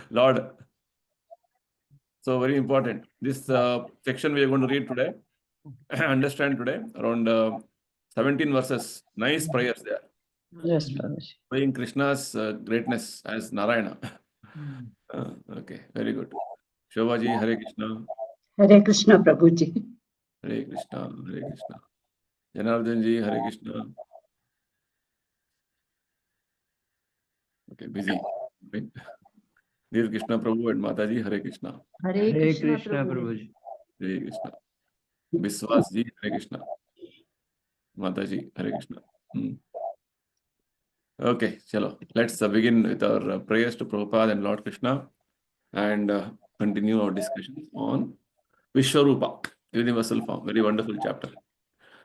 Lord. So very important. This section we are going to read today, understand today, around 17 verses. Nice prayers there. Yes, Prabhuji. Praying Krishna's greatness as Narayana. Okay, very good. Shobhaji, Hare Krishna. Hare Krishna, Prabhuji. Hare Krishna, Hare Krishna. Janardhan ji, Hare Krishna. Okay, busy. Dear Krishna Prabhu and Mataji, Hare Krishna. Hare Hare Krishna, Krishna, Prabhu. Prabhuji. Hare Krishna. Biswas ji, Hare Krishna. Mataji, Hare Krishna. Okay, chalo. Let's begin with our prayers to Prabhupada and Lord Krishna and continue our discussion on Vishwarupa, universal form. Very wonderful chapter.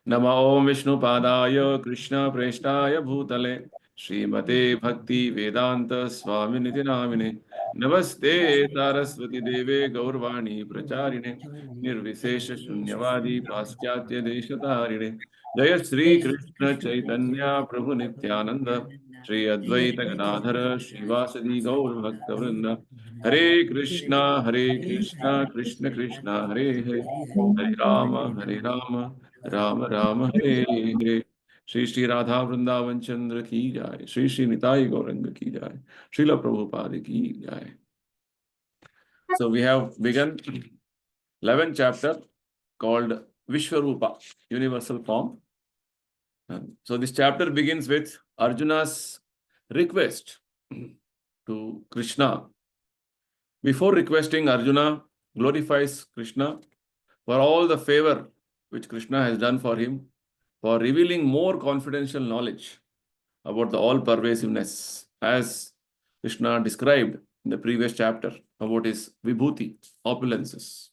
Nama Om Vishnu Padaya Krishna Preshtaya Bhutale Srimate Bhakti Vedanta Swami Niti Namine Namaste Saraswati Deve Gaurvani Pracharine Nirvishesha Shunyavadi Paschatya Deshatarine Jaya Sri Krishna Chaitanya Prabhu Nityananda Shri Advaita Gadadhara Shivasadi Gaur Bhakta Vrinda Hare Krishna Krishna Krishna Hare Hare Hare Rama Rama Rama Hare Hare Shri Shri Radha Vrindavan Chandra ki jai Shri Shri Nitai Gauranga ki jai Srila Prabhupada ki jai. So we have begun 11th chapter called Vishwarupa, universal form. So this chapter begins with Arjuna's request to Krishna. Before requesting, Arjuna glorifies Krishna for all the favor which Krishna has done for him, for revealing more confidential knowledge about the all-pervasiveness, as Krishna described in the previous chapter about his vibhuti, opulences.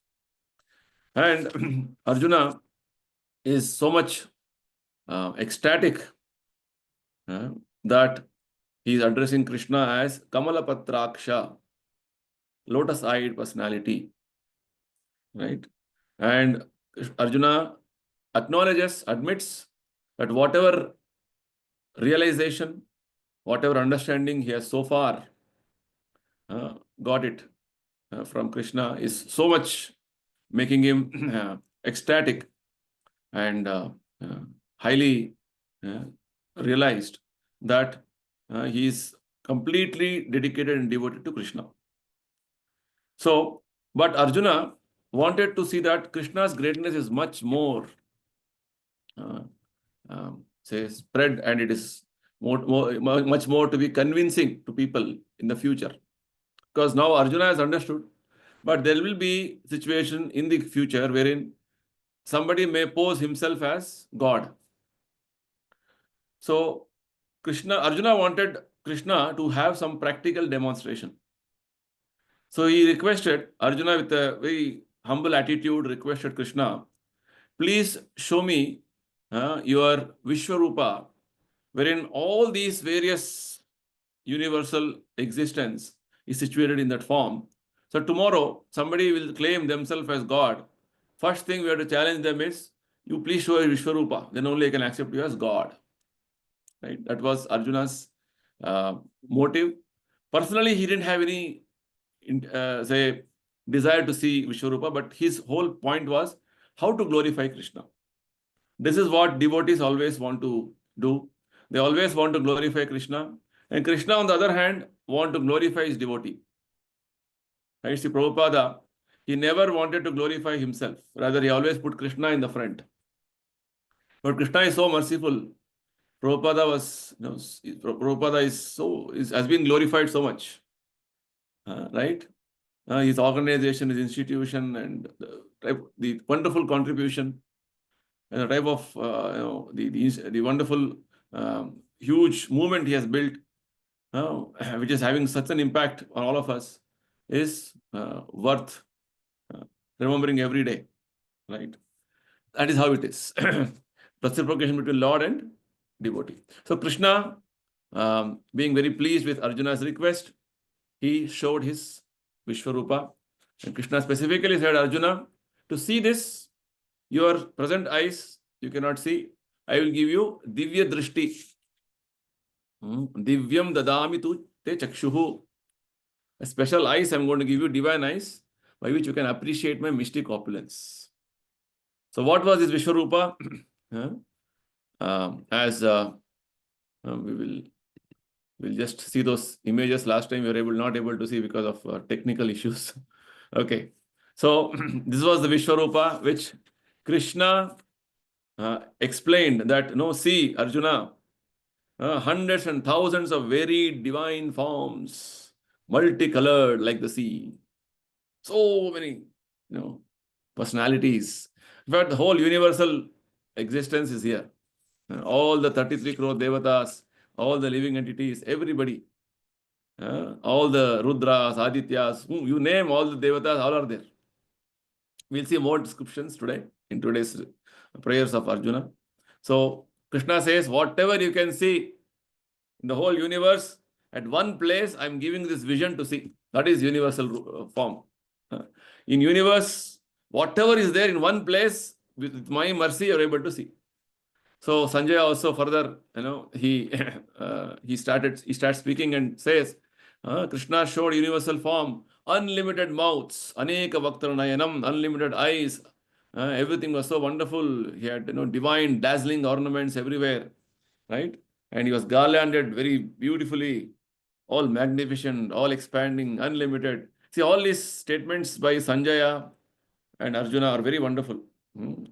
And Arjuna is so much ecstatic that he is addressing Krishna as Kamalapatraksha, lotus-eyed personality, right? And Arjuna admits that whatever realization, whatever understanding he has so far got it from Krishna is so much making him ecstatic and highly realized that he is completely dedicated and devoted to Krishna. So, but Arjuna wanted to see that Krishna's greatness is much more spread, and it is much more to be convincing to people in the future. Because now Arjuna has understood, but there will be situation in the future wherein somebody may pose himself as God. So Arjuna wanted Krishna to have some practical demonstration. So he requested, Arjuna with a very humble attitude requested Krishna, please show me your Vishwarupa, wherein all these various universal existence is situated in that form. So tomorrow, somebody will claim themselves as God. First thing we have to challenge them is, you please show your Vishwarupa, then only I can accept you as God. Right? That was Arjuna's motive. Personally, he didn't have any desire to see Vishwarupa, but his whole point was how to glorify Krishna. This is what devotees always want to do. They always want to glorify Krishna. And Krishna, on the other hand, want to glorify his devotee. Right? See, Prabhupada, he never wanted to glorify himself. Rather, he always put Krishna in the front. But Krishna is so merciful. Prabhupada has been glorified so much. Right? His organization, his institution, and the wonderful contribution, and the type of the wonderful huge movement he has built, which is having such an impact on all of us, is worth remembering every day, right? That is how it is. Reciprocation between Lord and devotee. So Krishna, being very pleased with Arjuna's request, he showed his Vishwarupa. And Krishna specifically said, Arjuna, to see this, your present eyes, you cannot see. I will give you Divya Drishti. Divyam dadami tu te chakshuhu. A special eyes, I'm going to give you divine eyes by which you can appreciate my mystic opulence. So what was this Vishwarupa? As we'll just see those images. Last time we were not able to see because of technical issues. Okay. So this was the Vishwarupa which Krishna explained that, no, see, Arjuna, hundreds and thousands of very divine forms, multicolored like the sea. So many, personalities. But the whole universal existence is here. All the 33 crore devatas, all the living entities, everybody, all the Rudras, Adityas, you name all the devatas, all are there. We'll see more descriptions today in today's prayers of Arjuna. So Krishna says, whatever you can see in the whole universe, at one place, I'm giving this vision to see. That is universal form. In universe, whatever is there in one place, with my mercy, you're able to see. So Sanjay also further, he he starts speaking and says, Krishna showed universal form, unlimited mouths, aneka vaktara unlimited eyes. Everything was so wonderful. He had divine, dazzling ornaments everywhere, right? And he was garlanded very beautifully, all magnificent, all expanding, unlimited. See, all these statements by Sanjaya and Arjuna are very wonderful.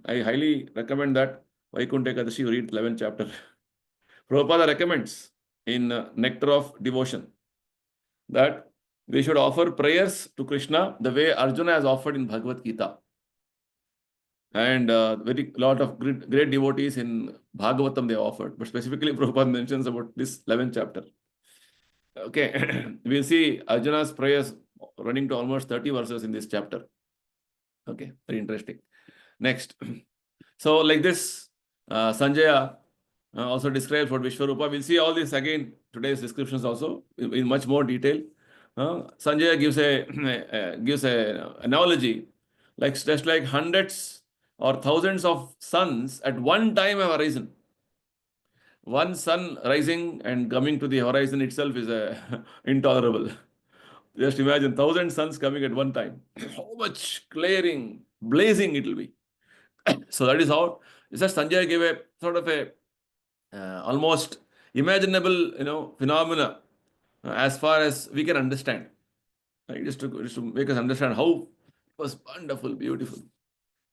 I highly recommend that Vaikuntha Ekadashi, you read 11th chapter. Prabhupada recommends in Nectar of Devotion that we should offer prayers to Krishna the way Arjuna has offered in Bhagavad Gita. And very lot of great devotees in Bhagavatam they offered. But specifically Prabhupada mentions about this 11th chapter. Okay, we'll see Arjuna's prayers running to almost 30 verses in this chapter. Okay, very interesting. Next. So like this, Sanjaya also describes what Vishwarupa. We'll see all this again, today's descriptions also, in much more detail. Sanjaya gives a analogy, like just like hundreds or thousands of suns at one time have arisen. One sun rising and coming to the horizon itself is intolerable. Just imagine 1,000 suns coming at one time. How much glaring, blazing it will be. So that is how just Sanjay gave a sort of a almost imaginable, phenomena as far as we can understand. Right? Just to make us understand how it was wonderful, beautiful.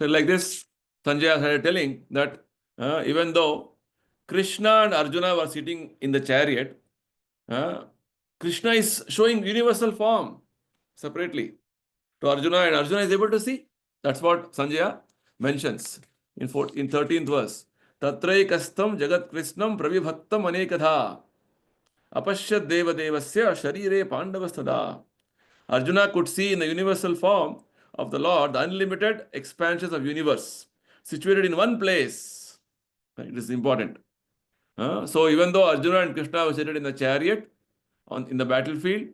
So like this, Sanjay started telling that even though Krishna and Arjuna were sitting in the chariot, Krishna is showing universal form separately to Arjuna, and Arjuna is able to see. That's what Sanjaya mentions in 13th verse. Tatraikastam jagat krishnam pravibhaktam anekadha apashyad deva devasya sharire pandavastada. Arjuna could see in the universal form of the Lord the unlimited expansions of universe situated in one place. It is important. So even though Arjuna and Krishna were seated in the chariot in the battlefield,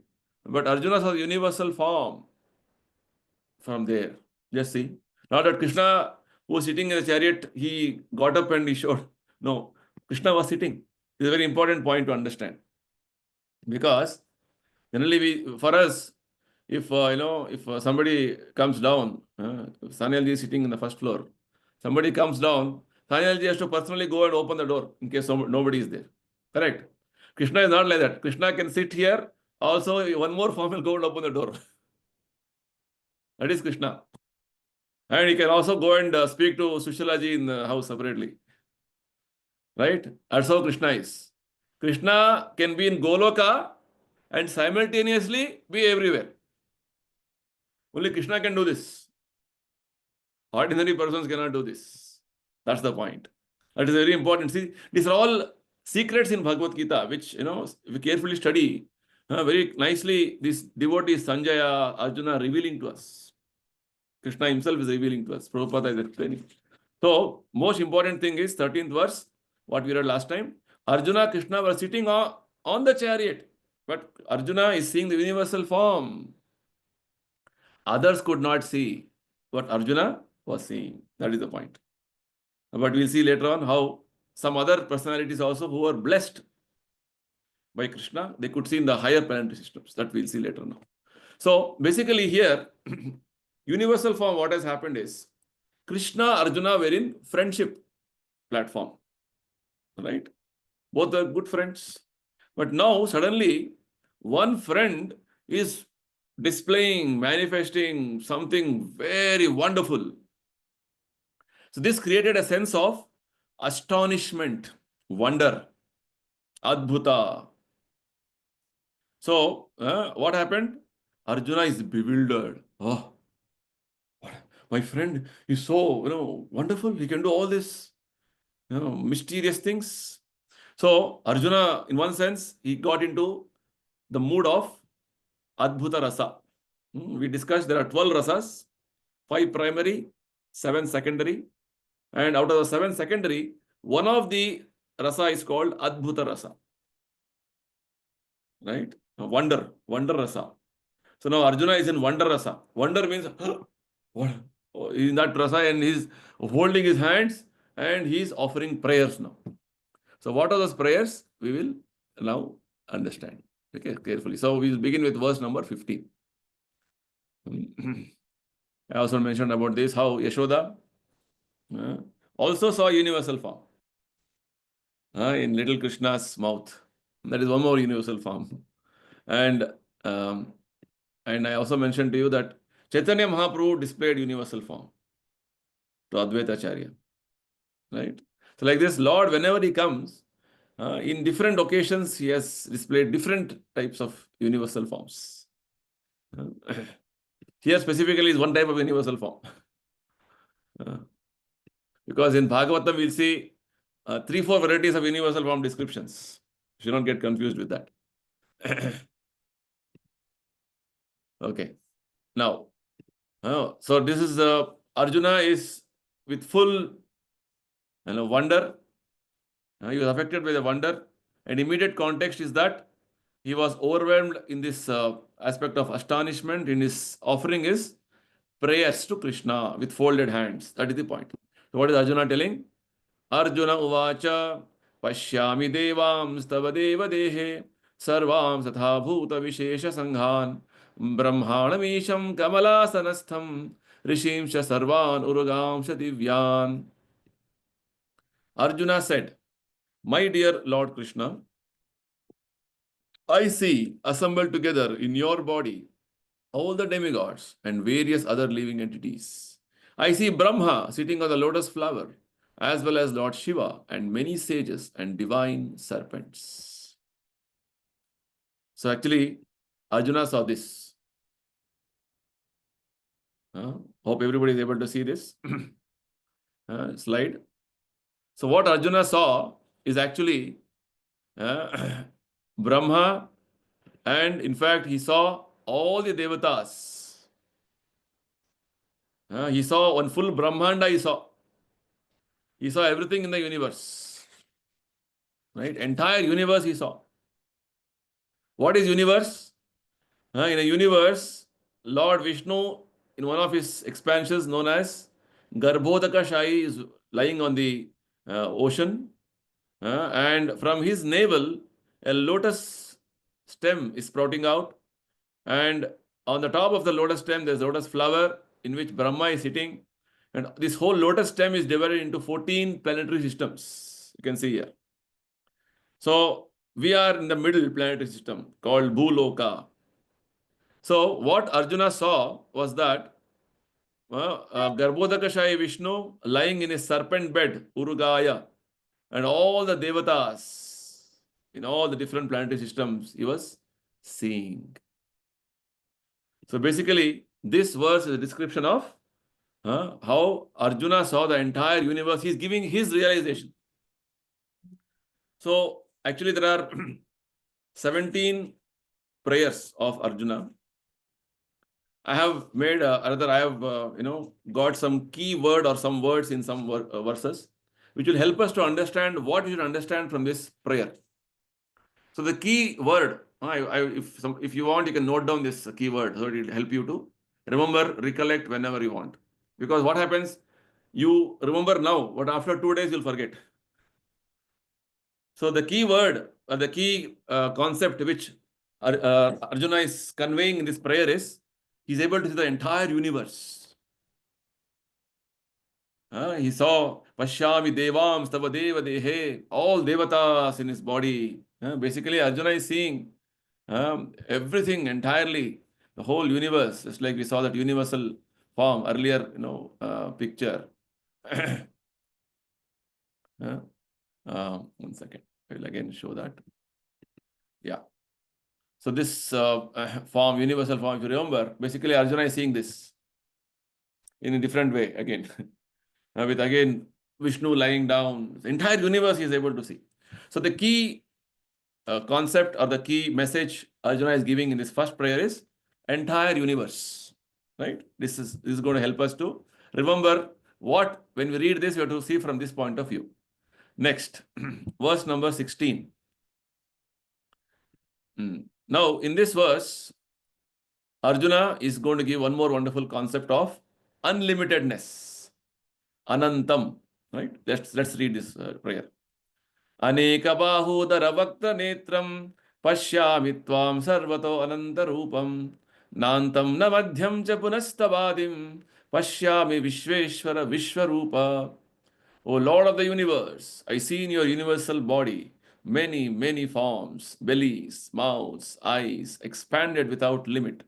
but Arjuna saw the universal form from there. Just see. Not that Krishna, who was sitting in the chariot, he got up and he showed. No, Krishna was sitting. This is a very important point to understand. Because generally, for us, if somebody comes down, Sanilji is sitting in the first floor. Somebody comes down, Sanilji has to personally go and open the door in case nobody is there. Correct? Krishna is not like that. Krishna can sit here. Also, one more form will go and open the door. That is Krishna. And he can also go and speak to Sushalaji in the house separately. Right? That's how Krishna is. Krishna can be in Goloka and simultaneously be everywhere. Only Krishna can do this. Ordinary persons cannot do this. That's the point. That is very important. See, these are all secrets in Bhagavad Gita, which, we carefully study. Very nicely, this devotee Sanjaya, Arjuna revealing to us. Krishna himself is revealing to us. Prabhupada is explaining. So, most important thing is 13th verse, what we read last time. Arjuna, Krishna were sitting on the chariot. But Arjuna is seeing the universal form. Others could not see what Arjuna was seeing. That is the point. But we'll see later on how some other personalities also who were blessed by Krishna, they could see in the higher planetary systems. That we'll see later now. So basically here, universal form, what has happened is Krishna, Arjuna were in friendship platform, right? Both are good friends. But now suddenly one friend is displaying, manifesting something very wonderful. So this created a sense of astonishment, wonder, adbhuta. So what happened? Arjuna is bewildered. Oh, my friend is so wonderful. He can do all this mysterious things. So Arjuna, in one sense, he got into the mood of adbhuta rasa. We discussed there are 12 rasas, 5 primary, 7 secondary, and out of the 7 secondary, one of the rasa is called adbhuta rasa, right? Wonder rasa. So now Arjuna is in wonder rasa. Wonder means what? Oh, he's in that rasa and he's holding his hands and he's offering prayers now. So what are those prayers? We will now understand. Okay, carefully. So we will begin with verse number 15. I also mentioned about this, how Yashoda also saw universal form in little Krishna's mouth. That is one more universal form. And um, I also mentioned to you that Chaitanya Mahaprabhu displayed universal form to Advaita Acharya. Right? So like this, Lord, whenever he comes, in different occasions, he has displayed different types of universal forms. Here specifically is one type of universal form. Because in Bhagavatam, we'll see 3-4 varieties of universal form descriptions. You should not get confused with that. Okay. Now, so this is Arjuna is with full wonder. He was affected by the wonder. And immediate context is that he was overwhelmed in this aspect of astonishment. In his offering is prayers to Krishna with folded hands. That is the point. So what is Arjuna telling? Arjuna uvacha pashyami devam stava deva dehe sarvam satha bhuta vishesha sanghan brahmanamisham kamalasanastham rishimsha sarvan urugamsha divyan. Arjuna said, my dear Lord Krishna, I see assembled together in your body all the demigods and various other living entities. I see Brahma sitting on the lotus flower, as well as Lord Shiva and many sages and divine serpents. So actually, Arjuna saw this. Hope everybody is able to see this slide. So what Arjuna saw is actually Brahma, and in fact, he saw all the devatas. He saw one full Brahmanda, he saw. He saw everything in the universe. Right? Entire universe he saw. What is universe? In a universe, Lord Vishnu, in one of his expansions known as Garbhodaka Shahi, is lying on the ocean. And from his navel, a lotus stem is sprouting out. And on the top of the lotus stem, there's a lotus flower in which Brahma is sitting. And this whole lotus stem is divided into 14 planetary systems. You can see here. So we are in the middle planetary system called Bhuloka. So what Arjuna saw was that Garbhodakashayi Vishnu lying in a serpent bed, Urugaya, and all the devatas in all the different planetary systems he was seeing. So basically, this verse is a description of how Arjuna saw the entire universe. He's giving his realization. So actually there are 17 prayers of Arjuna. I have made I have got some key word or some words in some verses which will help us to understand what we should understand from this prayer. So the key word, if you want, you can note down this key word so it will help you to remember, recollect whenever you want. Because what happens, you remember now, but after 2 days you'll forget. So the key word or the key concept which Arjuna is conveying in this prayer is, he's able to see the entire universe. He saw Pashyami Devam Stava Deva Dehe, all devatas in his body. Basically, Arjuna is seeing everything entirely, the whole universe. Just like we saw that universal form earlier, picture. One second, I will again show that. Yeah. So this form, universal form, if you remember, basically Arjuna is seeing this in a different way again. With again Vishnu lying down, the entire universe he is able to see. So the key concept or the key message Arjuna is giving in this first prayer is entire universe. Right? This is going to help us to remember what, when we read this, we have to see from this point of view. Next, verse number 16. Now, in this verse, Arjuna is going to give one more wonderful concept of unlimitedness. Anantam. Right? Let's read this prayer. Aneka bahudara vakta netram pashyami tvam sarvato ananta rupam nantam na madhyam cha punastavadim pashyami vishveshwara vishwarupa. O Lord of the universe, I see in your universal body many, many forms, bellies, mouths, eyes, expanded without limit.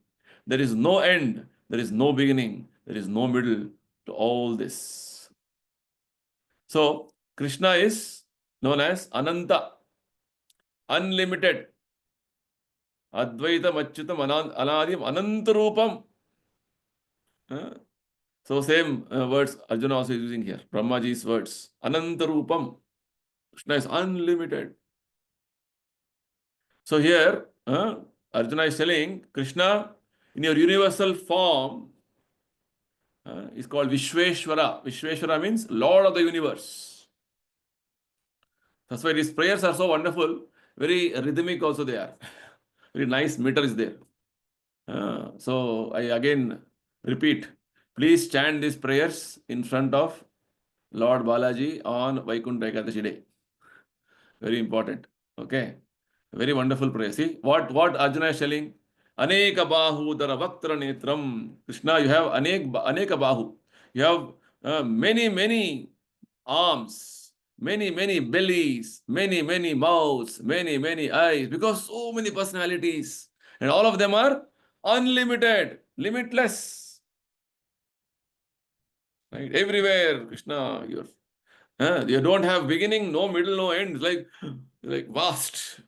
There is no end, there is no beginning, there is no middle to all this. So, Krishna is known as Ananta, unlimited, Advaitam, Achyutam, Anadim, Anantarupam. So, same words Arjuna also is using here, Brahmaji's words, Anantarupam. Krishna is unlimited. So here, Arjuna is telling Krishna, in your universal form, is called Vishveshwara. Vishveshwara means Lord of the universe. That's why these prayers are so wonderful, very rhythmic also they are. Very nice meter is there. So I again repeat, please chant these prayers in front of Lord Balaji on Vaikuntha Ekadashi day. Very important. Okay. Very wonderful prayer. See what Arjuna is telling. Aneka bahu dara vaktra netram. Krishna, you have aneka bahu. You have many arms, many bellies, many mouths, many eyes. Because so many personalities, and all of them are unlimited, limitless. Right? Everywhere, Krishna, you don't have beginning, no middle, no end. It's like vast.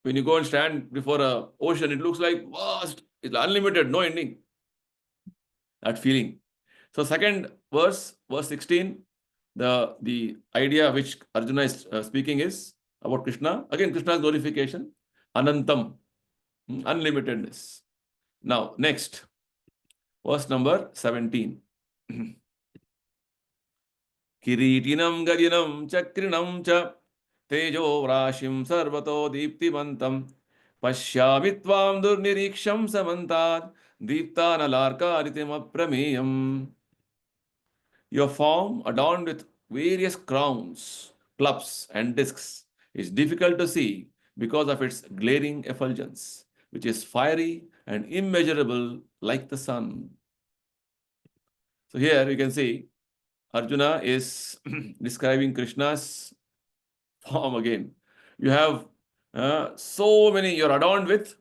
When you go and stand before an ocean, it looks like vast, it's unlimited, no ending. That feeling. So second verse 16, the idea which Arjuna is speaking is about Krishna. Again, Krishna's glorification, Anantam, unlimitedness. Now, next, verse number 17. Kiritinam gadinam chakrinam cha tejo vrashim sarvato deeptivantam pashyami tvam durniriksham samantat deeptanalarkaritim aprameyam. Your form, adorned with various crowns, clubs, and discs, is difficult to see because of its glaring effulgence, which is fiery and immeasurable like the sun. So here you can see Arjuna is describing Krishna's form again. You have so many, you're adorned with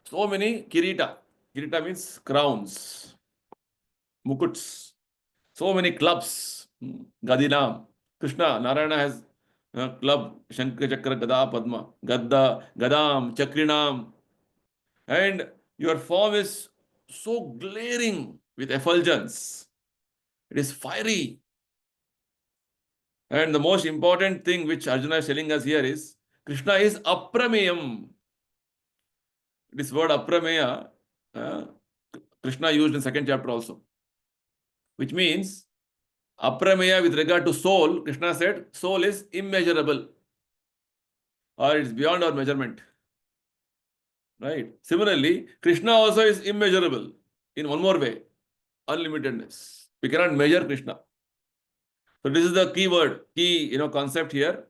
so many kirita. Kirita means crowns, mukuts, so many clubs, gadinam. Krishna, Narayana has club, Shankha Chakra, Gada, Padma, Gadam, Chakrinam. And your form is so glaring with effulgence. It is fiery. And the most important thing which Arjuna is telling us here is Krishna is aprameyam. This word aprameya, Krishna used in second chapter also, which means aprameya with regard to soul. Krishna said soul is immeasurable, or it's beyond our measurement. Right? Similarly, Krishna also is immeasurable in one more way, unlimitedness. We cannot measure Krishna. So this is the key word, key concept here,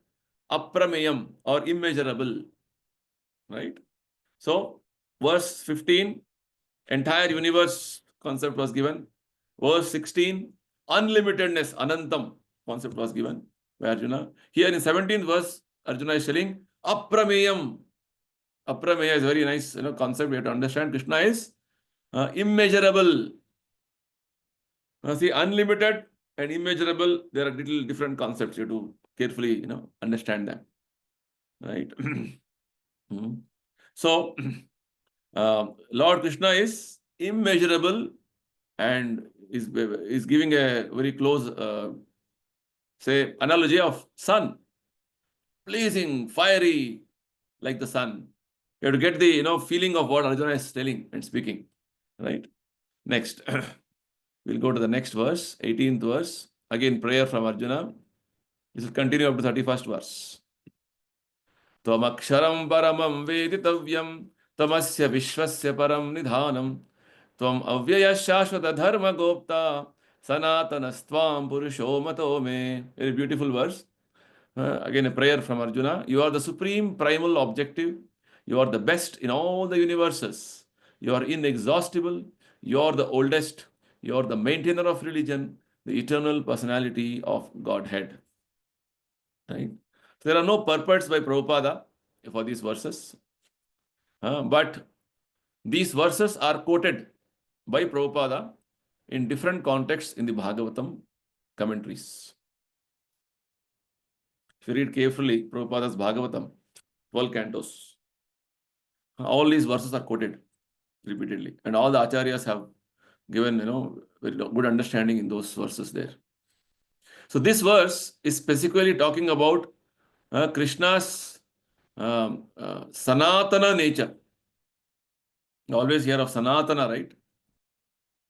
aprameyam or immeasurable. Right? So, verse 15, entire universe concept was given. Verse 16, unlimitedness, anantam concept was given by Arjuna. Here in 17th verse, Arjuna is telling aprameyam. Aprameya is a very nice concept we have to understand. Krishna is immeasurable. See, unlimited and immeasurable, there are little different concepts. You have to carefully understand them. Right? Hmm. So, Lord Krishna is immeasurable and is giving a very close, say, analogy of sun, blazing, fiery, like the sun. You have to get the feeling of what Arjuna is telling and speaking. Right? Next, we'll go to the next verse, 18th verse. Again, prayer from Arjuna. This will continue up to 31st verse. त्वमक्षरं परमं वेदितव्यं त्वमस्य विश्वस्य परं निधानं त्वम् अव्ययः शाश्वतधर्मगोप्ता सनातनस्त्वां पुरुषो मतो मे. Very beautiful verse. Again, a prayer from Arjuna. You are the supreme primal objective. You are the best in all the universes. You are inexhaustible. You are the oldest. You are the maintainer of religion, the eternal personality of Godhead. Right? So there are no purports by Prabhupada for these verses. But these verses are quoted by Prabhupada in different contexts in the Bhagavatam commentaries. If you read carefully Prabhupada's Bhagavatam, 12 cantos, all these verses are quoted repeatedly. And all the acharyas have given, very good understanding in those verses there. So this verse is specifically talking about Krishna's Sanatana nature. You always hear of Sanatana, right?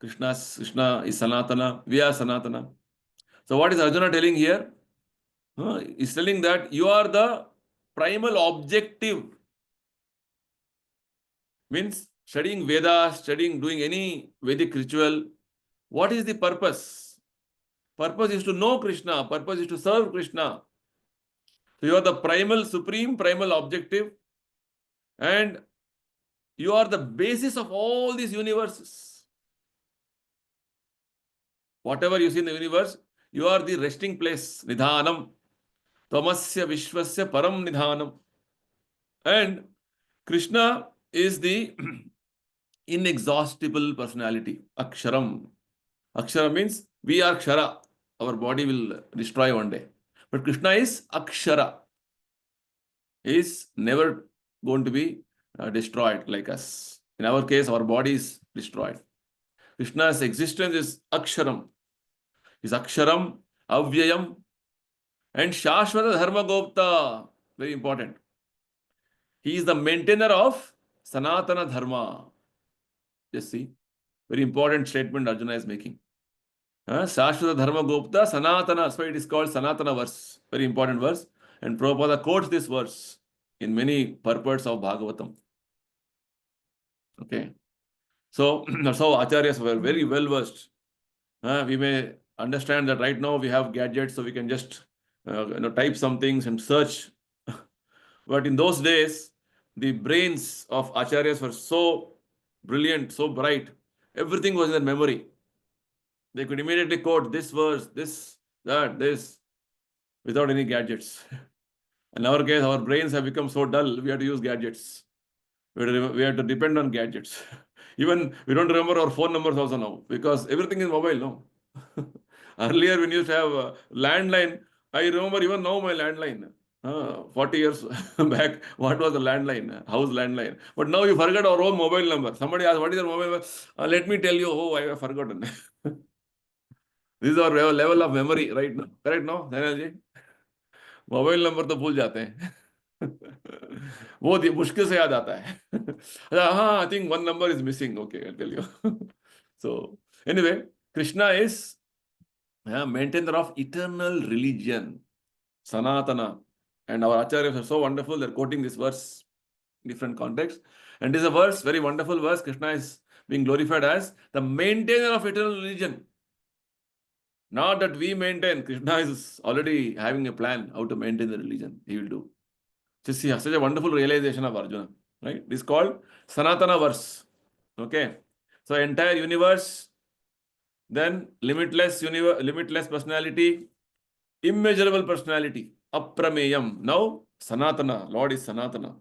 Krishna is Sanatana, we are Sanatana. So what is Arjuna telling here? He's telling that you are the primal objective. Means studying Vedas, doing any Vedic ritual. What is the purpose? Purpose is to know Krishna. Purpose is to serve Krishna. So you are the supreme primal objective. And you are the basis of all these universes. Whatever you see in the universe, you are the resting place. Nidhanam. Tamasya Vishwasya Param Nidhanam. And Krishna is the inexhaustible personality. Aksharam. Akshara means we are Kshara. Our body will destroy one day. But Krishna is Akshara. He is never going to be destroyed like us. In our case, our body is destroyed. Krishna's existence is Aksharam. Is Aksharam, Avyayam, and Shashvata Dharma Gopta. Very important. He is the maintainer of Sanatana Dharma. Just see. Very important statement Arjuna is making. Shashvata Dharma Gopta Sanatana. That's why it is called Sanatana verse. Very important verse. And Prabhupada quotes this verse in many purports of Bhagavatam. Okay. So that's how acharyas were very well versed. We may understand that right now we have gadgets, so we can just type some things and search. But in those days, the brains of acharyas were so brilliant, so bright. Everything was in their memory. They could immediately quote this verse, this, that, this, without any gadgets. In our case, our brains have become so dull, we have to use gadgets. We have to depend on gadgets. Even we don't remember our phone numbers also now, because everything is mobile now. Earlier, when you used to have a landline, I remember even now my landline. 40 years back, what was the landline? House landline. But now you forget our own mobile number. Somebody asked, what is your mobile number? Let me tell you, oh, I have forgotten. This is our level of memory right now. Correct, no? Dhananjay? Mobile number तो भूल जाते हैं. वो मुश्किल से याद आता है. हाँ, I think one number is missing. Okay, I'll tell you. So, anyway, Krishna is maintainer of eternal religion, Sanatana. And our acharyas are so wonderful. They're quoting this verse in different contexts. And this is a verse, very wonderful verse. Krishna is being glorified as the maintainer of eternal religion. Not that we maintain. Krishna is already having a plan how to maintain the religion. He will do. Just see, such a wonderful realization of Arjuna. right? This is called Sanatana verse. Okay. So entire universe, then limitless personality, immeasurable personality, aprameyam. Now Sanatana, Lord is Sanatana,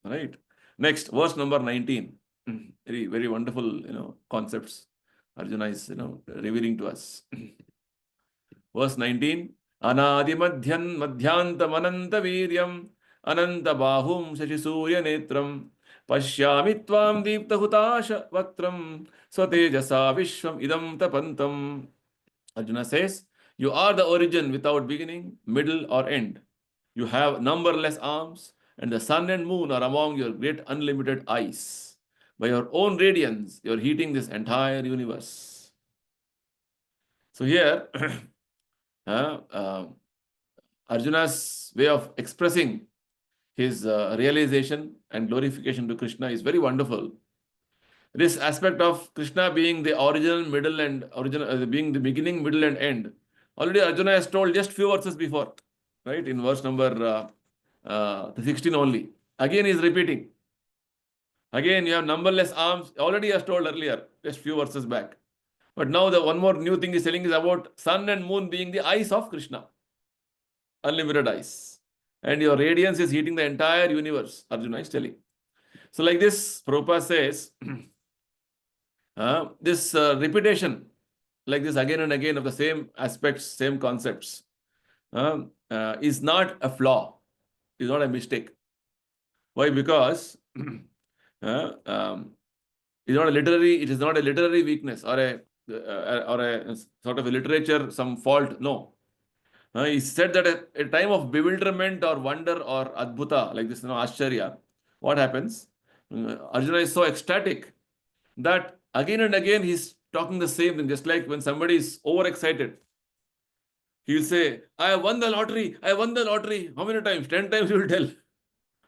right? Next, verse number 19. Very, very wonderful, concepts Arjuna is, revealing to us. Verse 19. Anadimadhyan madhyantam viryam ananta bahum shashi surya netram pashyami tvam deepta hutasha vaktram swatejasa vishwam idam tapantam. Arjuna says, you are the origin without beginning, middle or end. You have numberless arms, and the sun and moon are among your great unlimited eyes. By your own radiance, you are heating this entire universe. So here, Arjuna's way of expressing his realization and glorification to Krishna is very wonderful. This aspect of Krishna being the original, middle, and being the beginning, middle, and end. Already Arjuna has told just few verses before, right? In verse number 16 only. Again, he is repeating. Again, you have numberless arms. Already he has told earlier, just few verses back. But now the one more new thing he's telling is about sun and moon being the eyes of Krishna. Unlimited eyes. And your radiance is heating the entire universe, Arjuna is telling. So like this, Prabhupada says, this repetition, like this again and again of the same aspects, same concepts, is not a flaw, is not a mistake. Why? Because it is not a literary weakness or a sort of a literature, some fault. No. He said that at a time of bewilderment or wonder or adbhuta, like this, Ashcharya, what happens? Arjuna is so ecstatic that again and again he's talking the same thing, just like when somebody is overexcited. He'll say, I won the lottery, I won the lottery. How many times? 10 times he will tell.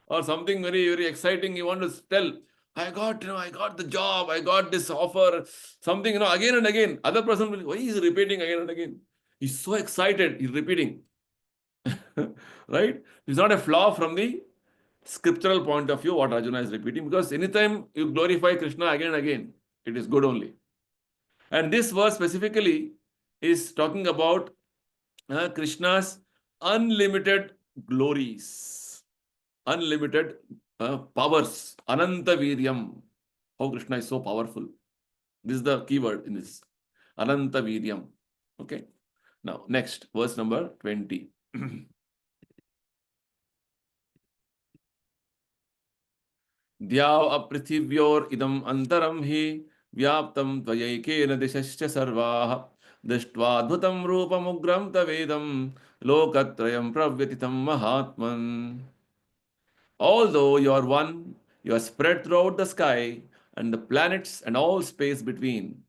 Or something very, very exciting he wants to tell. I got the job, I got this offer, something, again and again. Other person will, why is he repeating again and again? He's so excited, he's repeating. Right? It's not a flaw from the scriptural point of view, what Arjuna is repeating, because anytime you glorify Krishna again and again, it is good only. And this verse specifically is talking about Krishna's unlimited glories, unlimited powers, Ananta Viryam. How Krishna is so powerful. This is the key word in this. Ananta Viryam. Okay. Now, next, verse number 20. द्याव अपृथिव्योर इदम अंतरम हि व्याप्तम त्वयैकेन दिशश्च सर्वाः दृष्ट्वाद्भुतं रूपमुग्रं तवेदं लोकत्रयं प्रव्यथितं महात्मन्. Although you are one, you are spread throughout the sky and the planets and all space between.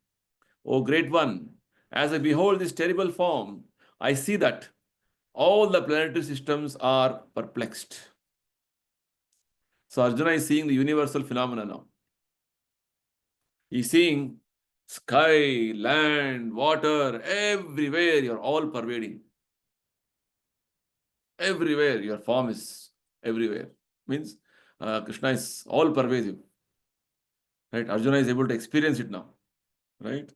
O great one, as I behold this terrible form, I see that all the planetary systems are perplexed. So Arjuna is seeing the universal phenomena now. He's seeing sky, land, water, everywhere you're all pervading. Everywhere your form is everywhere. Means Krishna is all pervasive. Right? Arjuna is able to experience it now. Right?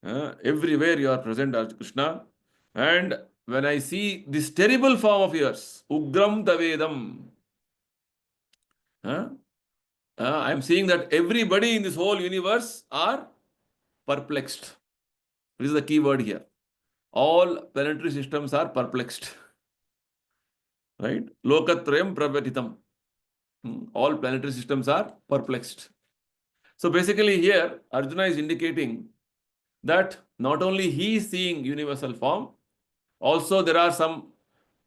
Everywhere you are present, Krishna. And when I see this terrible form of yours, Ugram Tavedam, I am seeing that everybody in this whole universe are perplexed. This is the key word here. All planetary systems are perplexed. Right? Lokatrayam pravyatitam. All planetary systems are perplexed. So basically here, Arjuna is indicating that not only he is seeing universal form, also there are some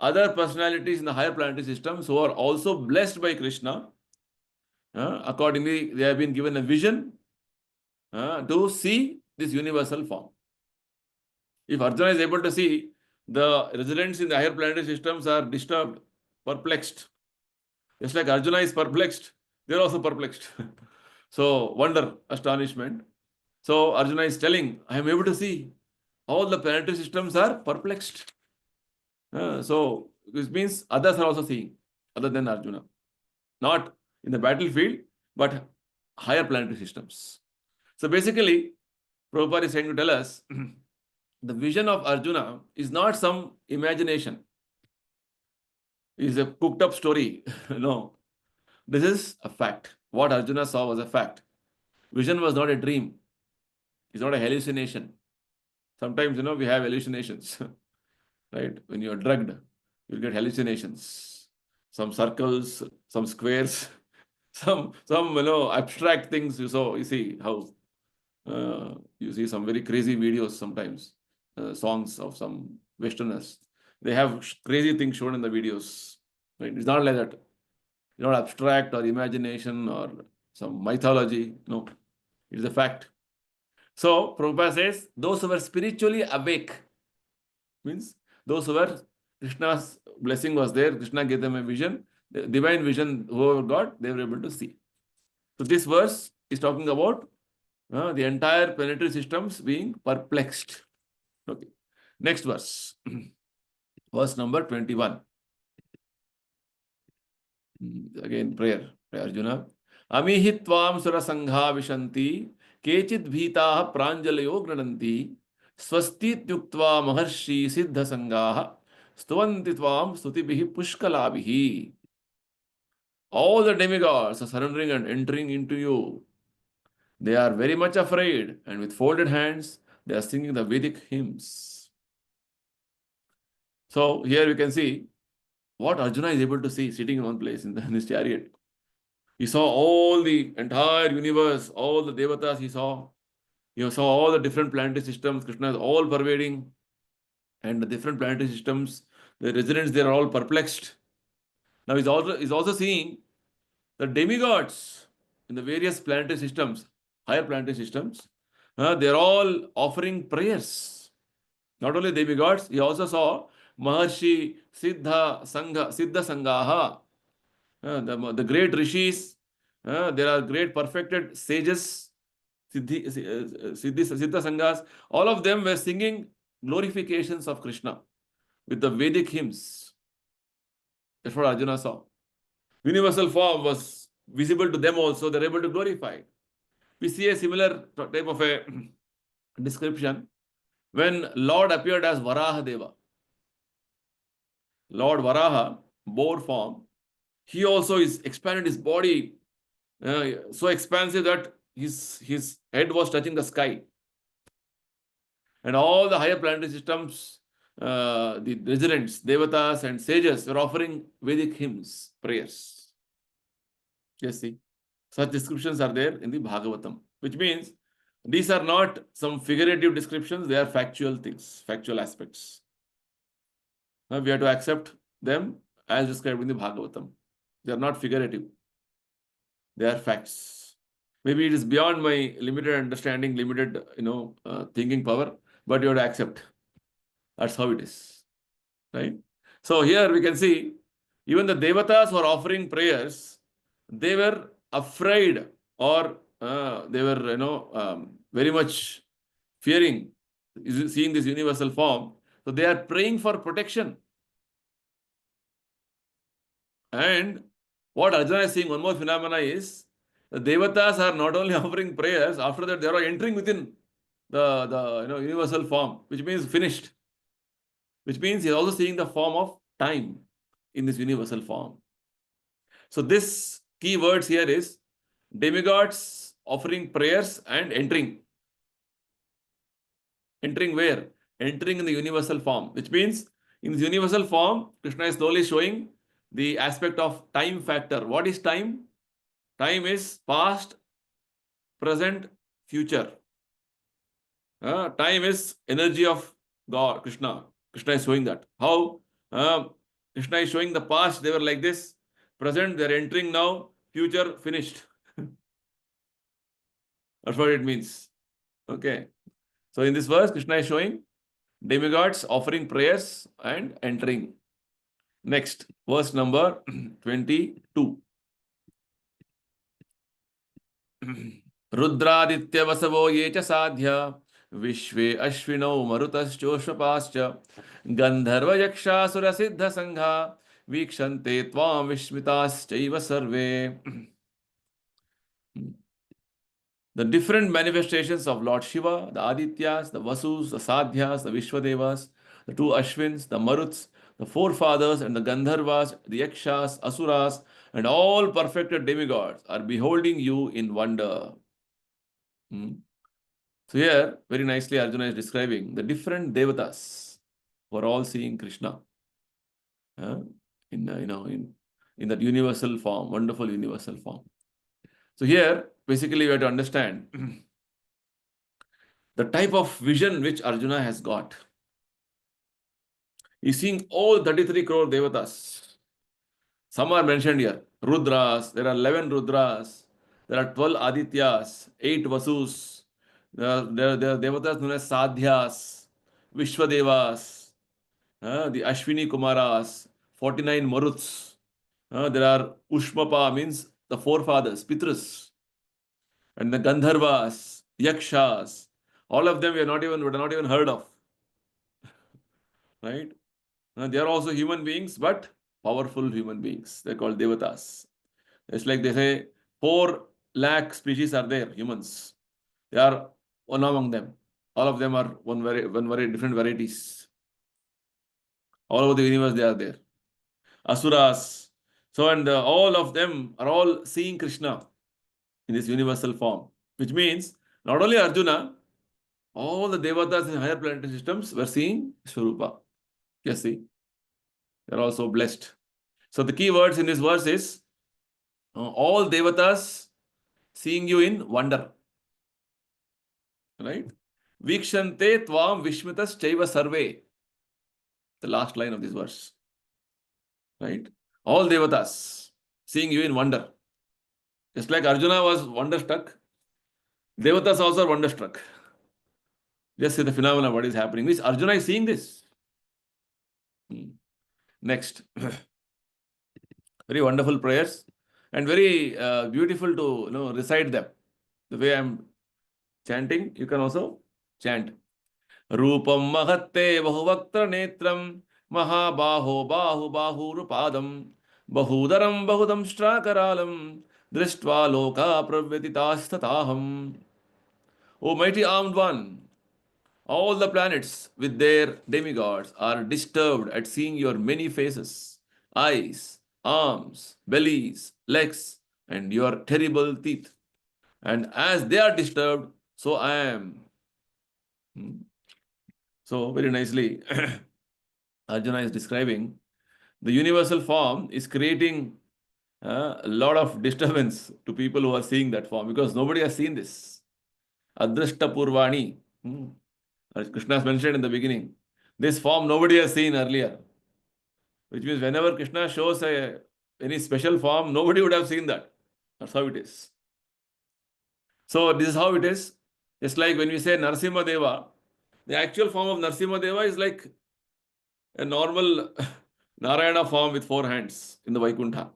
other personalities in the higher planetary systems who are also blessed by Krishna. Accordingly, they have been given a vision to see this universal form. If Arjuna is able to see the residents in the higher planetary systems are disturbed, perplexed, just like Arjuna is perplexed, they are also perplexed. So, wonder, astonishment. So, Arjuna is telling, I am able to see all the planetary systems are perplexed. So, this means others are also seeing, other than Arjuna. Not in the battlefield, but higher planetary systems. So basically, Prabhupada is trying to tell us the vision of Arjuna is not some imagination, it is a cooked up story. No, this is a fact. What Arjuna saw was a fact. Vision was not a dream, it's not a hallucination. Sometimes, we have hallucinations, right? When you're drugged, you'll get hallucinations. Some circles, some squares, some abstract things you saw. You see how you see some very crazy videos sometimes, songs of some Westerners. They have crazy things shown in the videos. Right? It's not like that. It's not abstract or imagination or some mythology. No, it is a fact. So Prabhupada says those who were spiritually awake, means those who were Krishna's blessing was there. Krishna gave them a vision, the divine vision. Whoever got, they were able to see. So this verse is talking about the entire planetary systems being perplexed. Okay. Next verse. Verse number 21. Again, prayer. Arjuna. Amihi tvam surasangha vishanti kechid bhitaah pranjalayo grananti swasti tyuktva maharshi siddha sangaha stuvanti tvam stutibihi pushkalabihi. All the demigods are surrendering and entering into you. They are very much afraid, and with folded hands, they are singing the Vedic hymns. So here we can see what Arjuna is able to see sitting in one place in his chariot. He saw all the entire universe, all the devatas he saw. He saw all the different planetary systems. Krishna is all pervading, and the different planetary systems, the residents, they are all perplexed. Now he's also seeing the demigods in the various planetary systems, higher planetary systems. They're all offering prayers. Not only demigods, he also saw Maharshi, Siddha Sangaha, the great rishis. There are great perfected sages, Siddha Sanghas. All of them were singing glorifications of Krishna with the Vedic hymns. That's what Arjuna saw. Universal form was visible to them also. They're able to glorify. We see a similar type of a description when Lord appeared as Varaha Deva. Lord Varaha, boar form, he also is expanded his body so expansive that his head was touching the sky. And all the higher planetary systems, the residents, devatas and sages were offering Vedic hymns, prayers. Yes, see. Such descriptions are there in the Bhagavatam, which means these are not some figurative descriptions, they are factual things, factual aspects. We have to accept them as described in the Bhagavatam. They are not figurative. They are facts. Maybe it is beyond my limited understanding, limited, thinking power, but you have to accept. That's how it is, right? So here we can see, even the devatas who are offering prayers, they were afraid, or they were, very much fearing seeing this universal form. So they are praying for protection. And what Arjuna is seeing, one more phenomena is, the devatas are not only offering prayers, after that they are entering within the universal form, which means finished. Which means he is also seeing the form of time in this universal form. So this key words here is demigods offering prayers and entering. Entering where? Entering in the universal form, which means in this universal form, Krishna is slowly showing the aspect of time factor. What is time? Time is past, present, future. Time is energy of God, Krishna. Krishna is showing that. How? Krishna is showing the past, they were like this. Present, they're entering now. Future, finished. That's what it means. Okay. So in this verse, Krishna is showing demigods offering prayers and entering. Next, verse number 22. Rudraditya vasavo ye cha sadhya vishve ashvino marutaschoshvapascha gandharva yakshasura siddha sangha vikshante tvam vishmitas chaiva sarve. the different manifestations of Lord Shiva, the Adityas, the Vasus, the Sadhyas, the Vishwadevas, the two Ashwins, the Maruts, the forefathers, and the Gandharvas, the Yakshas, Asuras, and all perfected demigods are beholding you in wonder. Hmm. So here, very nicely, Arjuna is describing the different devatas who are all seeing Krishna uh, in that universal form, wonderful universal form. So here, basically, we have to understand the type of vision which Arjuna has got. He's seeing all 33 crore devatas. Some are mentioned here. Rudras, there are 11 Rudras, there are 12 Adityas, 8 Vasus, there are devatas known as Sadhyas, Vishwadevas, the Ashwini Kumaras, 49 Maruts. There are Ushmapa, means the forefathers, Pitrus, and the Gandharvas, Yakshas. All of them we would not even heard of, right? They are also human beings, but powerful human beings. They're called devatas. It's like they say 4 lakh species are there, humans. They are one among them. All of them are one very different varieties. All over the universe they are there. Asuras. So and all of them are all seeing Krishna in this universal form, which means not only Arjuna, all the devatas in higher planetary systems were seeing Swarupa. Yes, see, they're also blessed. So the key words in this verse is all devatas seeing you in wonder. Right? Vikshante tvam vishmitas chaiva sarve. The last line of this verse. Right? All devatas seeing you in wonder. Just like Arjuna was wonderstruck, devatas also are wonderstruck. Just see the phenomenon, what is happening. This Arjuna is seeing this. Next. Very wonderful prayers and very beautiful to recite them. The way I'm chanting, you can also chant. Rupam mahatte bahuvaktra netram mahabaho bahurupadam bahudaram bahudam strakaralam drishtva loka pravyatitastataham. O mighty armed one, all the planets with their demigods are disturbed at seeing your many faces, eyes, arms, bellies, legs, and your terrible teeth. And as they are disturbed, so I am. So, very nicely, Arjuna is describing the universal form is creating a lot of disturbance to people who are seeing that form because nobody has seen this. Adrashta Purvani. As Krishna has mentioned in the beginning, this form nobody has seen earlier. Which means whenever Krishna shows any special form, nobody would have seen that. That's how it is. So this is how it is. Just like when we say Narasimha Deva, the actual form of Narasimha Deva is like a normal Narayana form with 4 hands in the Vaikuntha.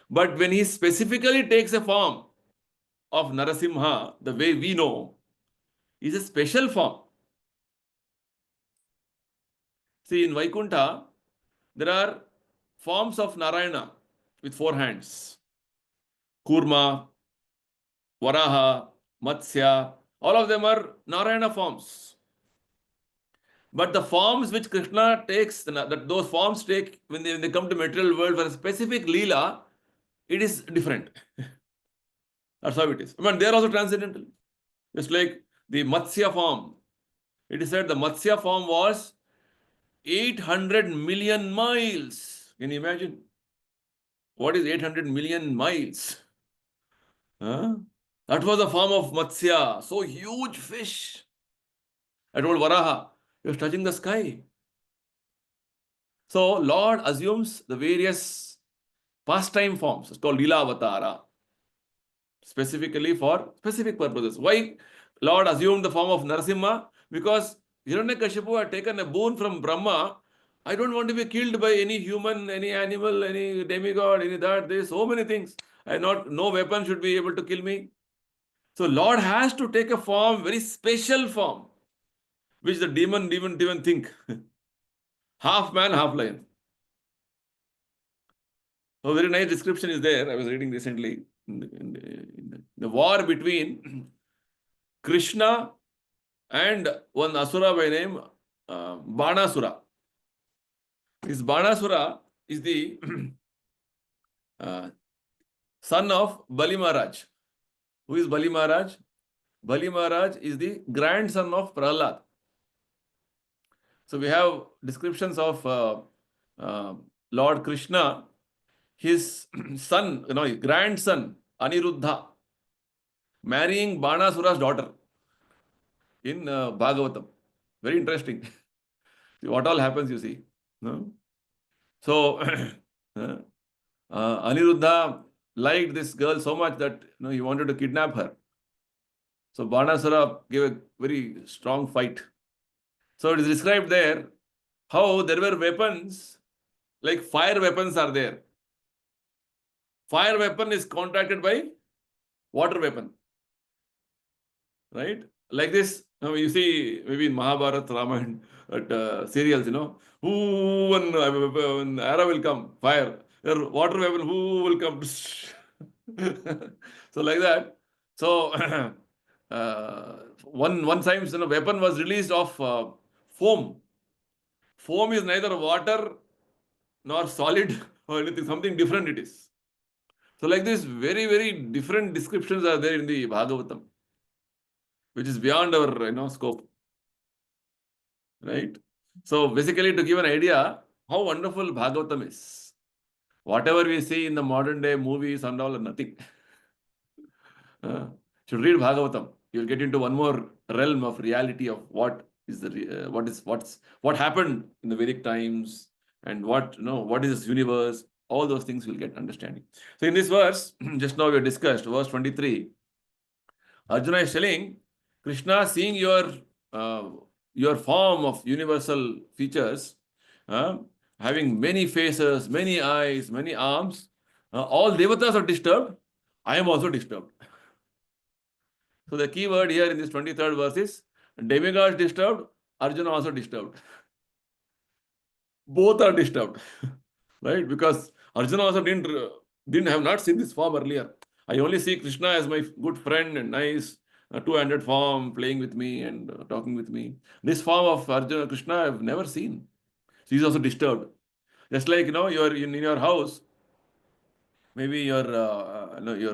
But when he specifically takes a form of Narasimha, the way we know, is a special form. See, in Vaikuntha, there are forms of Narayana with 4 hands. Kurma, Varaha, Matsya, all of them are Narayana forms. But the forms which Krishna takes, that those forms take when they come to material world for a specific Leela, it is different. That's how it is. I mean, they are also transcendental. Just like the Matsya form. It is said the Matsya form was 800 million miles. Can you imagine? What is 800 million miles? Huh? That was the form of Matsya. So huge fish. I told Varaha, he was touching the sky. So Lord assumes the various pastime forms. It's called Lila Avatara. Specifically for specific purposes. Why Lord assumed the form of Narasimha? Because Hiranyakashipu had taken a boon from Brahma. I don't want to be killed by any human, any animal, any demigod, any that. There are so many things. No weapon should be able to kill me. So Lord has to take a form, very special form, which the demon didn't even think. Half man, half lion. So very nice description is there. I was reading recently in the war between Krishna and one Asura by name Banasura. This Banasura is the uh, son of Bali Maharaj. Who is Bali Maharaj? Bali Maharaj is the grandson of Prahlad. So we have descriptions of Lord Krishna, his son, grandson Aniruddha, marrying Banasura's daughter in Bhagavatam. Very interesting. What all happens, you see. No? So Aniruddha liked this girl so much that he wanted to kidnap her. So Banasura gave a very strong fight. So it is described there how there were weapons, like fire weapons are there. Fire weapon is contracted by water weapon. Right? Like this, you see maybe in Mahabharata, Ramayana, serials, who when arrow will come, fire. Their water weapon, who will come? So like that. So one time, weapon was released of foam. Foam is neither water nor solid or anything. Something different it is. So like this, very very different descriptions are there in the Bhagavatam, which is beyond our scope, right? So basically, to give an idea how wonderful Bhagavatam is, whatever we see in the modern day movies and all are nothing. Should read Bhagavatam. You'll get into one more realm of reality of what is the what happened in the Vedic times and what is this universe. All those things will get understanding. So in this verse, just now we discussed verse 23. Arjuna is telling Krishna, seeing your form of universal features, having many faces, many eyes, many arms, all devatas are disturbed. I am also disturbed. So the key word here in this 23rd verse is demigods disturbed, Arjuna also disturbed. Both are disturbed, right? Because Arjuna also didn't have not seen this form earlier. I only see Krishna as my good friend and nice two-handed form playing with me and talking with me. This form of Arjuna Krishna I've never seen. So he's also disturbed. Just like you're in your house, maybe your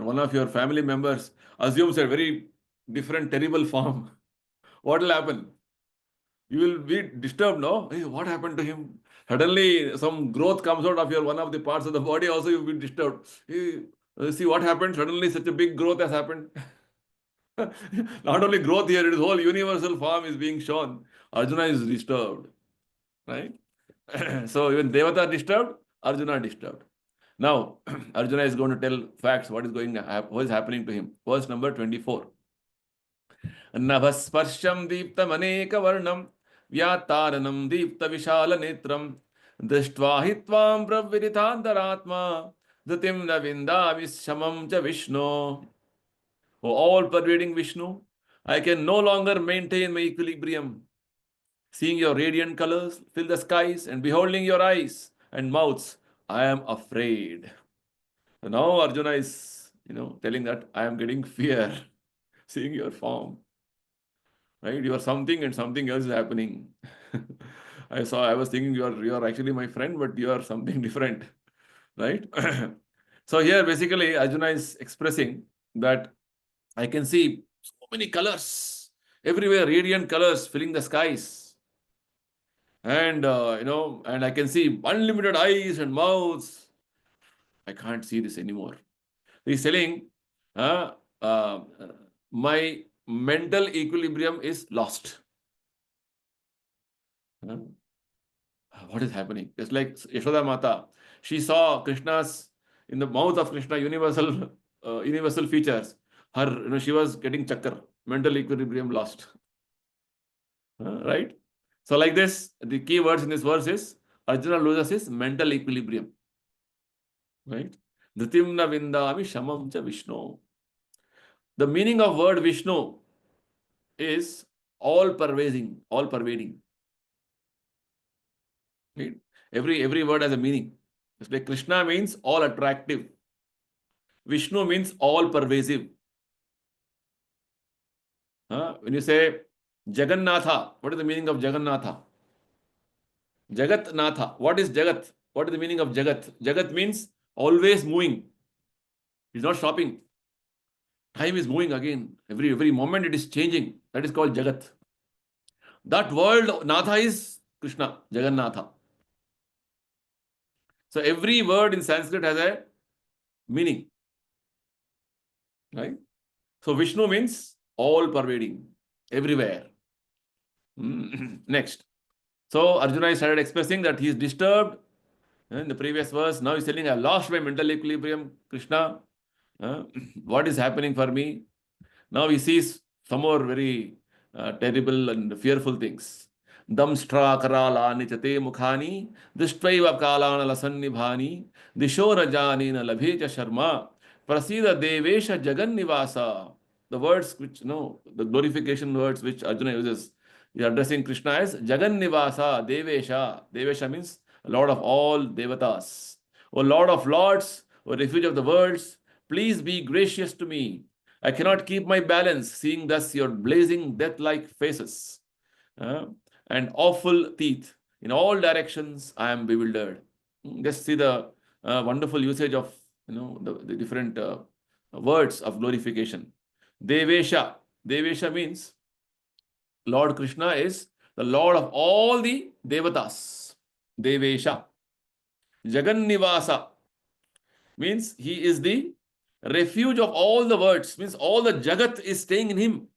one of your family members assumes a very different, terrible form. What will happen? You will be disturbed, no? Hey, what happened to him? Suddenly, some growth comes out of your one of the parts of the body. Also, you'll be disturbed. Hey, see what happened? Suddenly, such a big growth has happened. Not only growth here, it is whole universal form is being shown. Arjuna is disturbed, right? So even Devata disturbed, Arjuna disturbed. Now, Arjuna is going to tell facts, what is happening to him. Verse number 24. नभस्पर्शं दीप्तमनेकवर्णं व्यातारणं दीप्तविशालनेत्रं दृष्ट्वा हि त्वां प्रव्यथितान्तरात्मा धृतिं न विन्दामि शमं च विष्णो. O all-pervading Vishnu, I can no longer maintain my equilibrium. Seeing your radiant colors fill the skies and beholding your eyes and mouths, I am afraid. So now Arjuna is, telling that I am getting fear seeing your form. Right? You are something and something else is happening. I was thinking you are actually my friend, but you are something different. Right? So here basically Arjuna is expressing that I can see so many colors everywhere, radiant colors filling the skies. And and I can see unlimited eyes and mouths. I can't see this anymore. He's telling, uh, uh, my mental equilibrium is lost. What is happening? It's like Yashoda Mata. She saw Krishna's, in the mouth of Krishna, universal features. Her, she was getting chakkar, mental equilibrium lost. Right? So like this, the key words in this verse is Arjuna loses his mental equilibrium. Right? Dhritimna vindami shamam cha Vishnu. The meaning of word Vishnu is all pervading, all pervading. Right? Every word has a meaning. It's like Krishna means all attractive. Vishnu means all pervasive. When you say Jagannatha, what is the meaning of Jagannatha? Jagat Natha. What is Jagat? What is the meaning of Jagat? Jagat means always moving. It's not stopping. Time is moving again. Every moment it is changing. That is called Jagat. That world, Natha is Krishna, Jagannatha. So every word in Sanskrit has a meaning. Right? So Vishnu means all pervading, everywhere. Next. So Arjuna started expressing that he is disturbed. In the previous verse, now he's telling, I lost my mental equilibrium, Krishna. Uh, what is happening for me? Now he sees some more very terrible and fearful things. Damstra karalani chate mukhani, dishtvaiva kalana lasannibhani, disho rajani na labheja sharma, prasida devesha jagan nivasa. The words which, the glorification words which Arjuna uses, he is addressing Krishna as Jagan nivasa, devesha. Devesha means Lord of all devatas. O Lord of lords, O refuge of the worlds, please be gracious to me. I cannot keep my balance, seeing thus your blazing death-like faces uh, and awful teeth. In all directions, I am bewildered. Just see the wonderful usage of the different words of glorification. Devesha. Devesha means Lord Krishna is the Lord of all the devatas. Devesha. Jagannivasa means he is the refuge of all the worlds, means all the Jagat is staying in him.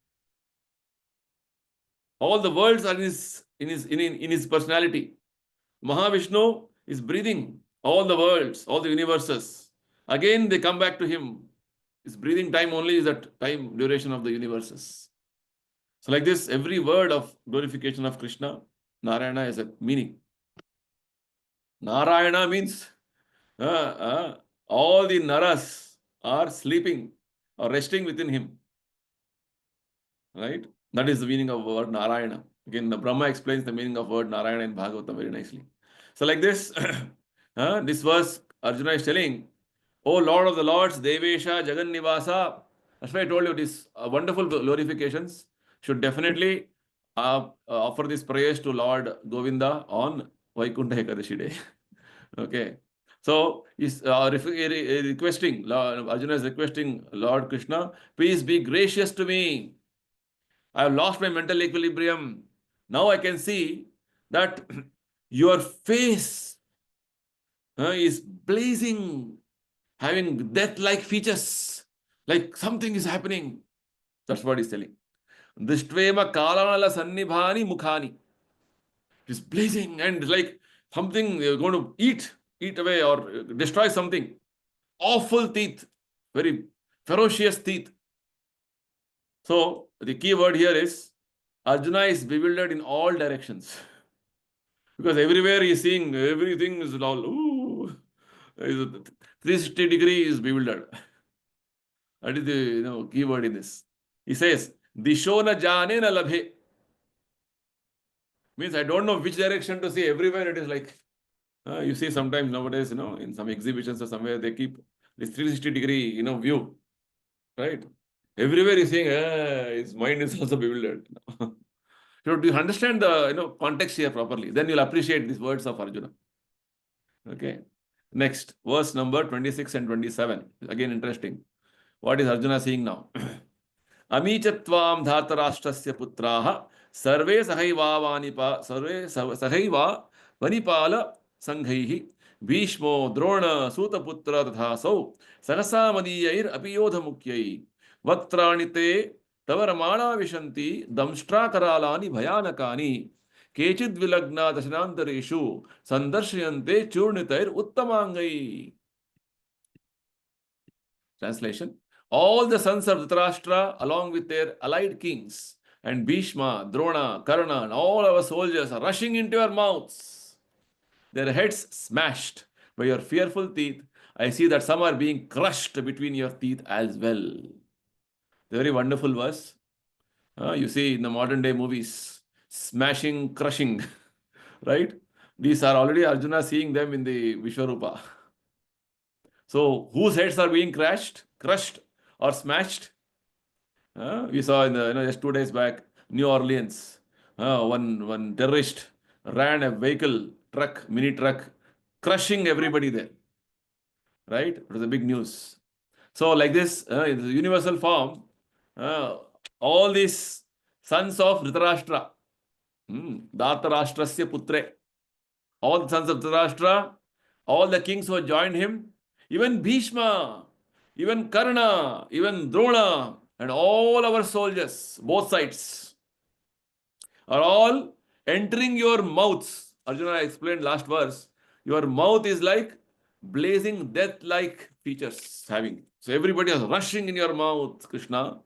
All the worlds are in his personality. Mahavishnu is breathing all the worlds, all the universes. Again, they come back to him. His breathing time only is that time duration of the universes. So, like this, every word of glorification of Krishna, Narayana is a meaning. Narayana means all the naras are sleeping or resting within him. Right? That is the meaning of word Narayana. Again, the Brahma explains the meaning of word Narayana in Bhagavatam very nicely. So like this, this verse, Arjuna is telling, O Lord of the Lords, Devesha, Jagan Nivasa. That's why I told you these wonderful glorifications should definitely offer these prayers to Lord Govinda on Vaikuntha Ekadashi day. Okay. So he's requesting, Arjuna is requesting Lord Krishna, please be gracious to me. I have lost my mental equilibrium. Now I can see that your face is blazing, having death-like features, like something is happening. That's what he's telling. Dishtvema kalanala sannibhani mukhani. It's blazing and like something you're going to eat away or destroy something. Awful teeth, very ferocious teeth. So the key word here is Arjuna is bewildered in all directions. Because everywhere he is seeing everything is all, 360 degree is bewildered. That is the key word in this. He says, Disho na jane na labhe. Means I don't know which direction to see. Everywhere it is like, you see sometimes nowadays, in some exhibitions or somewhere, they keep this 360 degree, view. Right? Everywhere he's saying, his mind is also bewildered. So do you understand the context here properly? Then you'll appreciate these words of Arjuna. Okay. Next, verse number 26 and 27. Again, interesting. What is Arjuna saying now? Amichatvam dhartarashtrasya putraha sarve sahaiva vanipala sanghaihi Bhishmo Drona Sutaputra tathasau Sahasa Madiyair Apiyodha Mukyai Vaktranite Tavaramana Vishanti Damstra Karalani Bhayanakani Kechid Vilagna Dashanantareshu Sandarshayante Churnitair Uttamangai. Translation. All the sons of Dhritarashtra along with their allied kings and Bhishma, Drona, Karna and all our soldiers are rushing into your mouths. Their heads smashed by your fearful teeth. I see that some are being crushed between your teeth as well. The very wonderful verse. You see in the modern day movies, smashing, crushing, right? These are already Arjuna seeing them in the Vishwarupa. So whose heads are being crushed or smashed? We saw in the just 2 days back, New Orleans, one terrorist ran a vehicle, truck, mini truck, crushing everybody there. Right? It was a big news. So like this, in the universal form, uh, all these sons of Dhritarashtra, Dhatarashtrasya putre, all the sons of Dhritarashtra, all the kings who had joined him, even Bhishma, even Karna, even Drona, and all our soldiers, both sides, are all entering your mouths. Arjuna explained last verse. Your mouth is like blazing death-like features having. So everybody is rushing in your mouth, Krishna.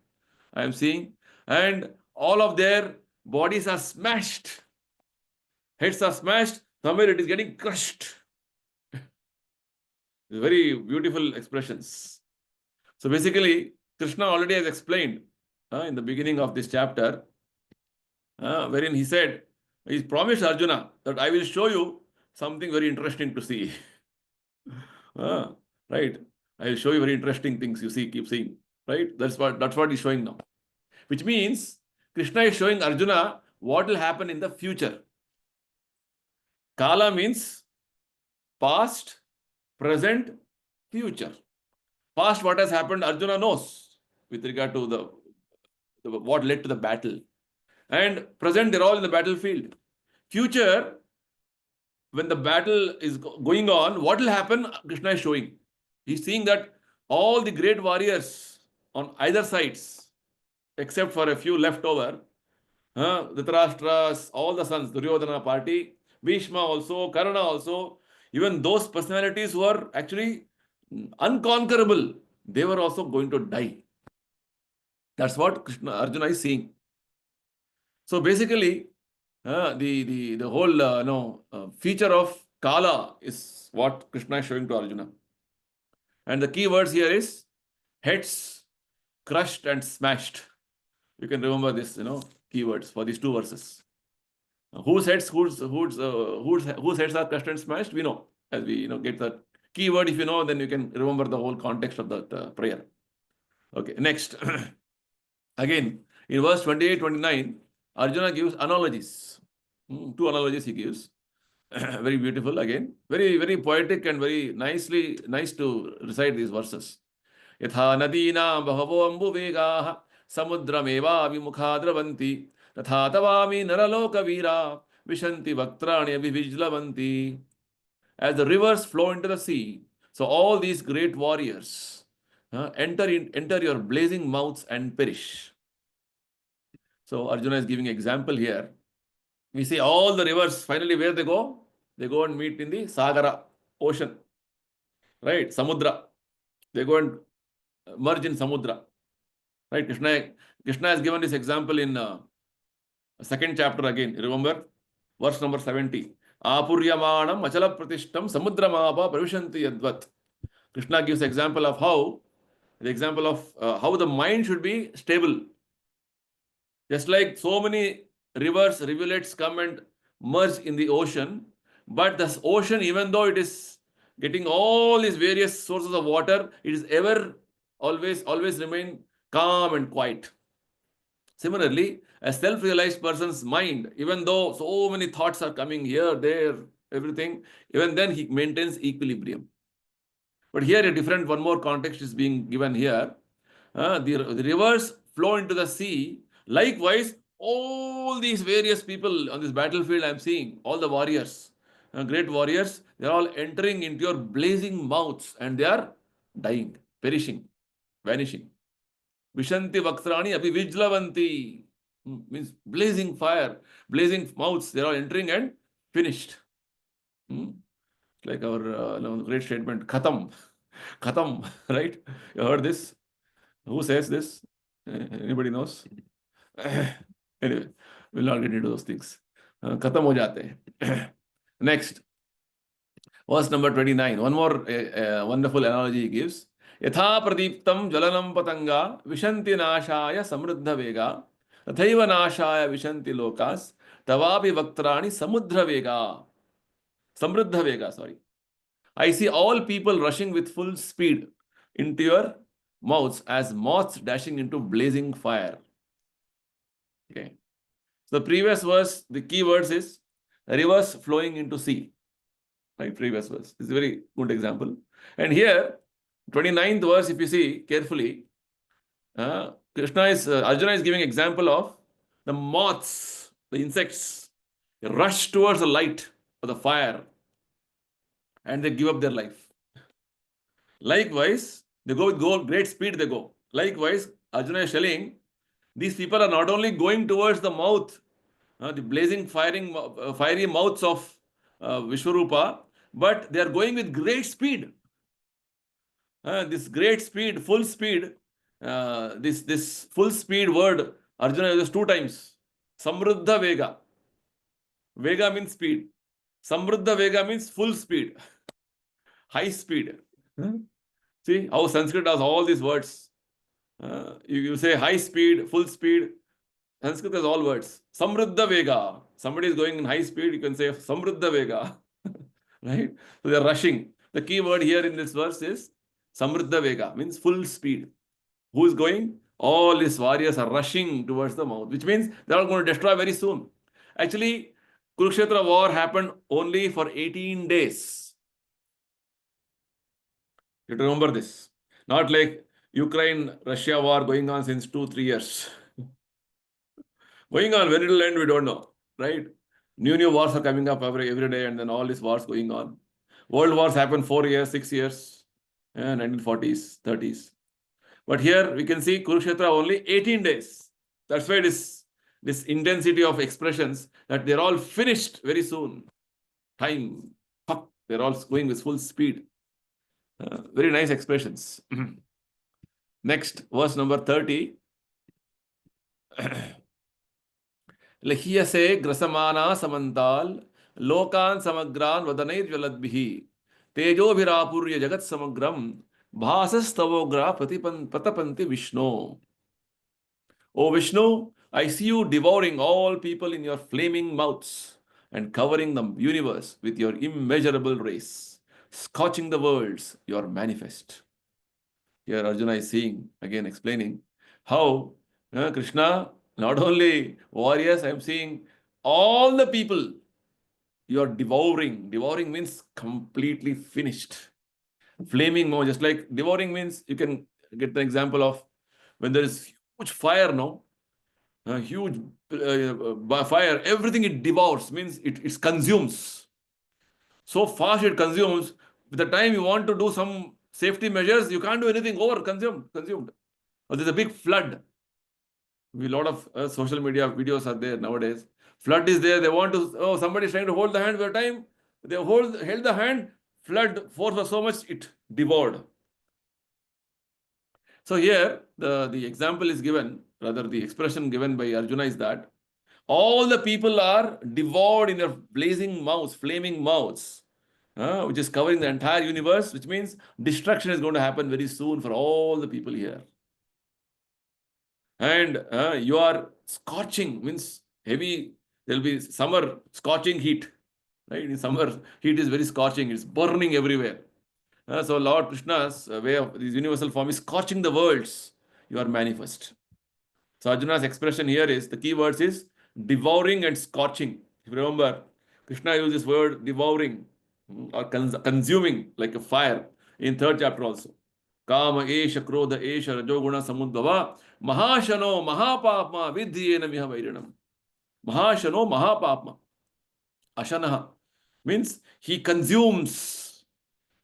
I am seeing. And all of their bodies are smashed. Heads are smashed. Somewhere it is getting crushed. Very beautiful expressions. So basically, Krishna already has explained in the beginning of this chapter, wherein he said, he promised Arjuna that I will show you something very interesting to see. Right? I will show you very interesting things. You see, keep seeing. Right? That's what he's showing now. Which means Krishna is showing Arjuna what will happen in the future. Kala means past, present, future. Past, what has happened, Arjuna knows with regard to the what led to the battle. And present, they're all in the battlefield. Future, when the battle is going on, what will happen, Krishna is showing. He's seeing that all the great warriors on either sides, except for a few left over, Dhritarashtra's, all the sons, Duryodhana party, Bhishma also, Karna also, even those personalities who are actually unconquerable, they were also going to die. That's what Arjuna is seeing. So basically, the whole feature of Kala is what Krishna is showing to Arjuna. And the key words here is heads crushed and smashed. You can remember this, keywords for these two verses. Whose heads are crushed and smashed? We know. As we get the keyword, if you know, then you can remember the whole context of that prayer. Okay, next. Again, in verse 28-29, Arjuna gives analogies. Two analogies he gives. Very beautiful again. Very, very poetic and very nice to recite these verses. Yatha nadina bahavo ambuvegaha samudrameva vimukha dravanti तथा तवामी नरलोक वीरा vishanti vaktrani abhivijlavanti. As the rivers flow into the sea, so all these great warriors enter your blazing mouths and perish. So Arjuna is giving example here. We see all the rivers, finally where they go? They go and meet in the Sagara, ocean. Right? Samudra. They go and merge in Samudra. Right? Krishna has given this example in second chapter again. Remember? Verse number 70. Apuryamanam achala pratishtam samudramapa pravishanti yadvat. Krishna gives example of how the mind should be stable. Just like so many rivers, rivulets come and merge in the ocean, but this ocean, even though it is getting all these various sources of water, it is always remain calm and quiet. Similarly, a self-realized person's mind, even though so many thoughts are coming here, there, everything, even then he maintains equilibrium. But here one more context is being given here. The rivers flow into the sea. Likewise, all these various people on this battlefield I'm seeing, all the warriors, great warriors, they're all entering into your blazing mouths and they are dying, perishing, vanishing. Vishanti vaktrani abhivijlavanti. Means blazing fire, blazing mouths, they're all entering and finished. Like our great statement, Khatam. Khatam, right? You heard this? Who says this? Anybody knows? Anyway, we'll not get into those things. Khatam ho jate hain. Next, verse number 29. One more wonderful analogy he gives. Yatha pradiptam jalanam patanga vishanti nashaya samruddha vega tathaiva nashaya vishanti lokas tavapi vaktrani samudra vega. Samruddha vega, sorry. I see all people rushing with full speed into your mouths as moths dashing into blazing fire. Okay. So the previous verse, the key words is rivers flowing into sea. Right, previous verse. This is a very good example. And here, 29th verse, if you see carefully, Arjuna is giving example of the moths, the insects, they rush towards the light of the fire and they give up their life. Likewise, they go with great speed, they go. Likewise, Arjuna is telling these people are not only going towards the mouth, the blazing, fiery mouths of Vishwarupa, but they are going with great speed. This great speed, full speed, this full speed word Arjuna uses 2 times. Samruddha Vega. Vega means speed. Samruddha Vega means full speed, high speed. See how Sanskrit has all these words. You say high speed, full speed. Sanskrit has all words. Samruddha Vega. Somebody is going in high speed, you can say Samruddha Vega. Right? So they are rushing. The key word here in this verse is Samruddha Vega, means full speed. Who is going? All these warriors are rushing towards the mouth, which means they are going to destroy very soon. Actually, Kurukshetra war happened only for 18 days. You have to remember this. Not like Ukraine-Russia war going on since 2-3 years. Going on, when it will end, we don't know. Right? New wars are coming up every day, and then all these wars going on. World wars happen 4 years, 6 years, 1940s, 30s. But here we can see Kurukshetra only 18 days. That's why it is this intensity of expressions that they're all finished very soon. Time, they're all going with full speed. Very nice expressions. Next, verse number 30. Lehiyase grasamana samantal lokan samagran vadanai jvaladbihi tejo virapurya jagat samagram bhasastavogra pratapanti Vishnu. O Vishnu, I see you devouring all people in your flaming mouths and covering the universe with your immeasurable rays, scorching the worlds, your manifest. Here Arjuna is seeing, again explaining, how Krishna, not only warriors, I am seeing all the people you are devouring. Devouring means completely finished. Flaming mouth, just like devouring means, you can get the example of when there is huge fire, no? A huge fire, everything it devours, means it consumes. So fast it consumes, by the time you want to do some safety measures, you can't do anything, consumed. Or there's a big flood. A lot of social media videos are there nowadays. Flood is there, they want to, somebody is trying to hold the hand, by the time they held the hand, flood force was so much, it devoured. So here, the example is given, rather the expression given by Arjuna is that all the people are devoured in their blazing mouths, flaming mouths, which is covering the entire universe, which means destruction is going to happen very soon for all the people here. And you are scorching, means heavy, there will be summer scorching heat. Right? In summer, heat is very scorching, it's burning everywhere. So Lord Krishna's way of this universal form is scorching the worlds. You are manifest. So Arjuna's expression here is, the key words is devouring and scorching. If you remember, Krishna used this word devouring or consuming like a fire in 3rd chapter also. Kama esha krodha esha rajoguna samudbhava mahashano mahapapma vidhyena miha vairanam. Mahashano mahapapma. Ashanaha means he consumes.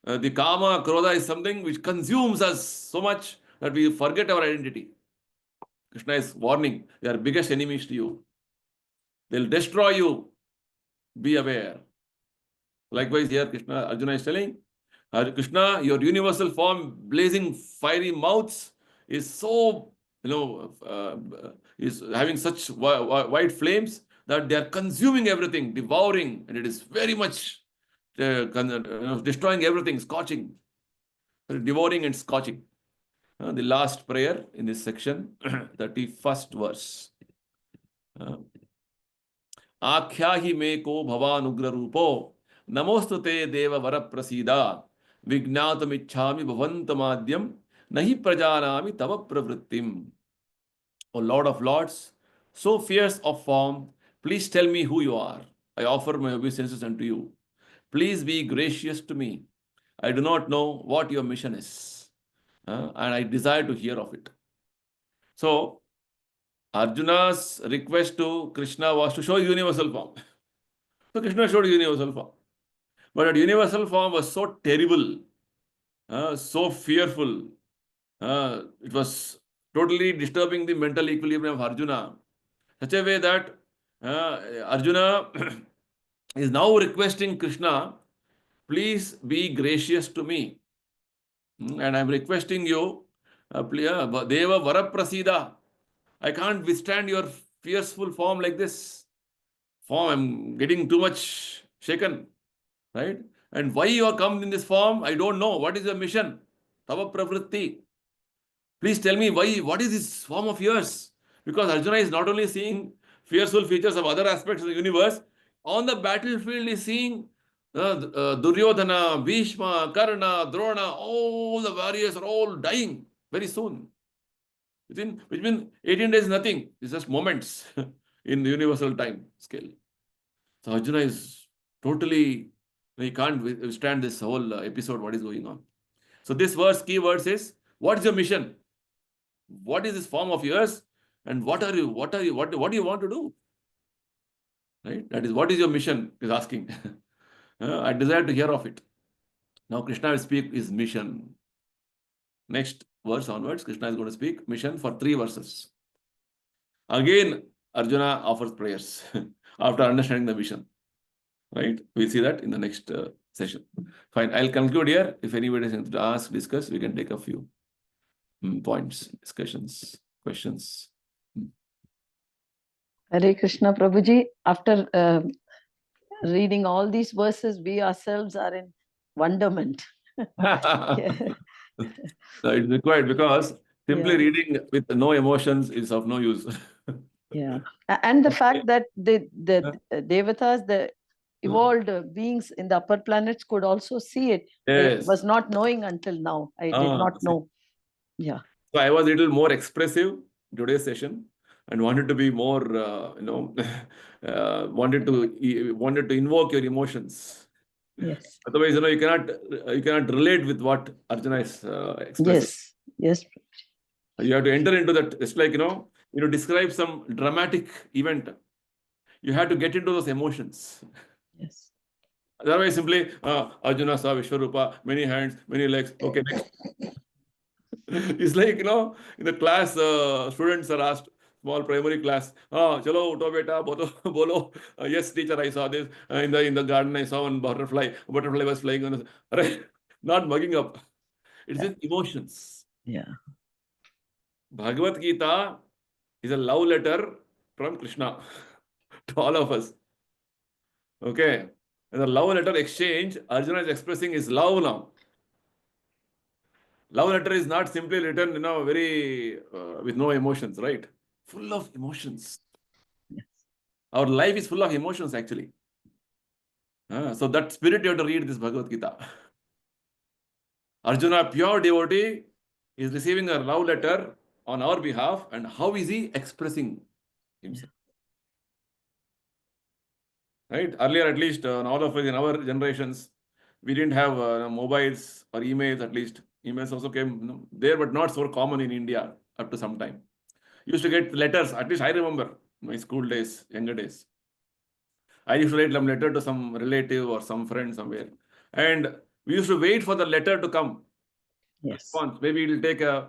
The kama, krodha is something which consumes us so much that we forget our identity. Krishna is warning, they are biggest enemies to you. They'll destroy you. Be aware. Likewise, here Arjuna is telling, Krishna, your universal form, blazing fiery mouths, is so, is having such white flames that they are consuming everything, devouring, and it is very much destroying everything, scorching, devouring and scorching. The last prayer in this section, 31st verse. Akhyahi me ko bhavanugra rupo namostute deva vara prasida vignatamichhami bhavantamadhyam nahi prajanami tava pravrittim. O Lord of Lords, so fierce of form, please tell me who you are. I offer my obeisances unto you. Please be gracious to me. I do not know what your mission is, and I desire to hear of it. So, Arjuna's request to Krishna was to show universal form. So, Krishna showed universal form. But that universal form was so terrible, so fearful. It was totally disturbing the mental equilibrium of Arjuna. Such a way that Arjuna is now requesting Krishna, please be gracious to me. And I'm requesting you, Deva Varaprasida. I can't withstand your fierceful form like this. Form, I'm getting too much shaken, right? And why you are come in this form, I don't know. What is your mission? Tava pravritti. Please tell me why, what is this form of yours? Because Arjuna is not only seeing fearful features of other aspects of the universe, on the battlefield is seeing Duryodhana, Bhishma, Karna, Drona, all the warriors are all dying very soon. Which means 18 days nothing. It's just moments in the universal time scale. So Arjuna is totally, he can't withstand this whole episode, what is going on. So this verse, key verse is, what is your mission? What is this form of yours? And what do you want to do? Right? That is, what is your mission? Is asking. I desire to hear of it. Now Krishna will speak his mission. Next verse onwards, Krishna is going to speak mission for 3 verses. Again, Arjuna offers prayers after understanding the mission. Right? We'll see that in the next session. Fine. I'll conclude here. If anybody has to ask, discuss, we can take a few points, discussions, questions. Hare Krishna Prabhuji, after reading all these verses, we ourselves are in wonderment. It's required because simply reading with no emotions is of no use. Yeah. And the fact that the devatas, the evolved beings in the upper planets could also see it. Yes. I was not knowing until now. I did not know. Yeah. So I was a little more expressive today's session and wanted to be more, wanted to invoke your emotions. Yes. Otherwise, you cannot relate with what Arjuna is expressing. Yes. You have to enter into that. It's like, describe some dramatic event. You have to get into those emotions. Yes. Otherwise, simply, Arjuna saw Vishwarupa, many hands, many legs. Okay, next. It's like, in the class, students are asked, small primary class, chalo, uto beta, bolo. Yes, teacher, I saw this. In the garden, I saw one butterfly. A butterfly was flying on the... Not mugging up. It's in emotions. Yeah. Bhagavad Gita is a love letter from Krishna to all of us. Okay. In the love letter exchange, Arjuna is expressing his love now. Love letter is not simply written, very with no emotions, right? Full of emotions. Yes. Our life is full of emotions, actually. So that spirit you have to read this Bhagavad Gita. Arjuna, pure devotee, is receiving a love letter on our behalf, and how is he expressing himself? Right? Earlier, at least, all of us in our generations, we didn't have mobiles or emails, at least. Emails also came there, but not so common in India up to some time. Used to get letters, at least I remember my school days, younger days. I used to write some letter to some relative or some friend somewhere. And we used to wait for the letter to come. Yes. Response. Maybe it will take a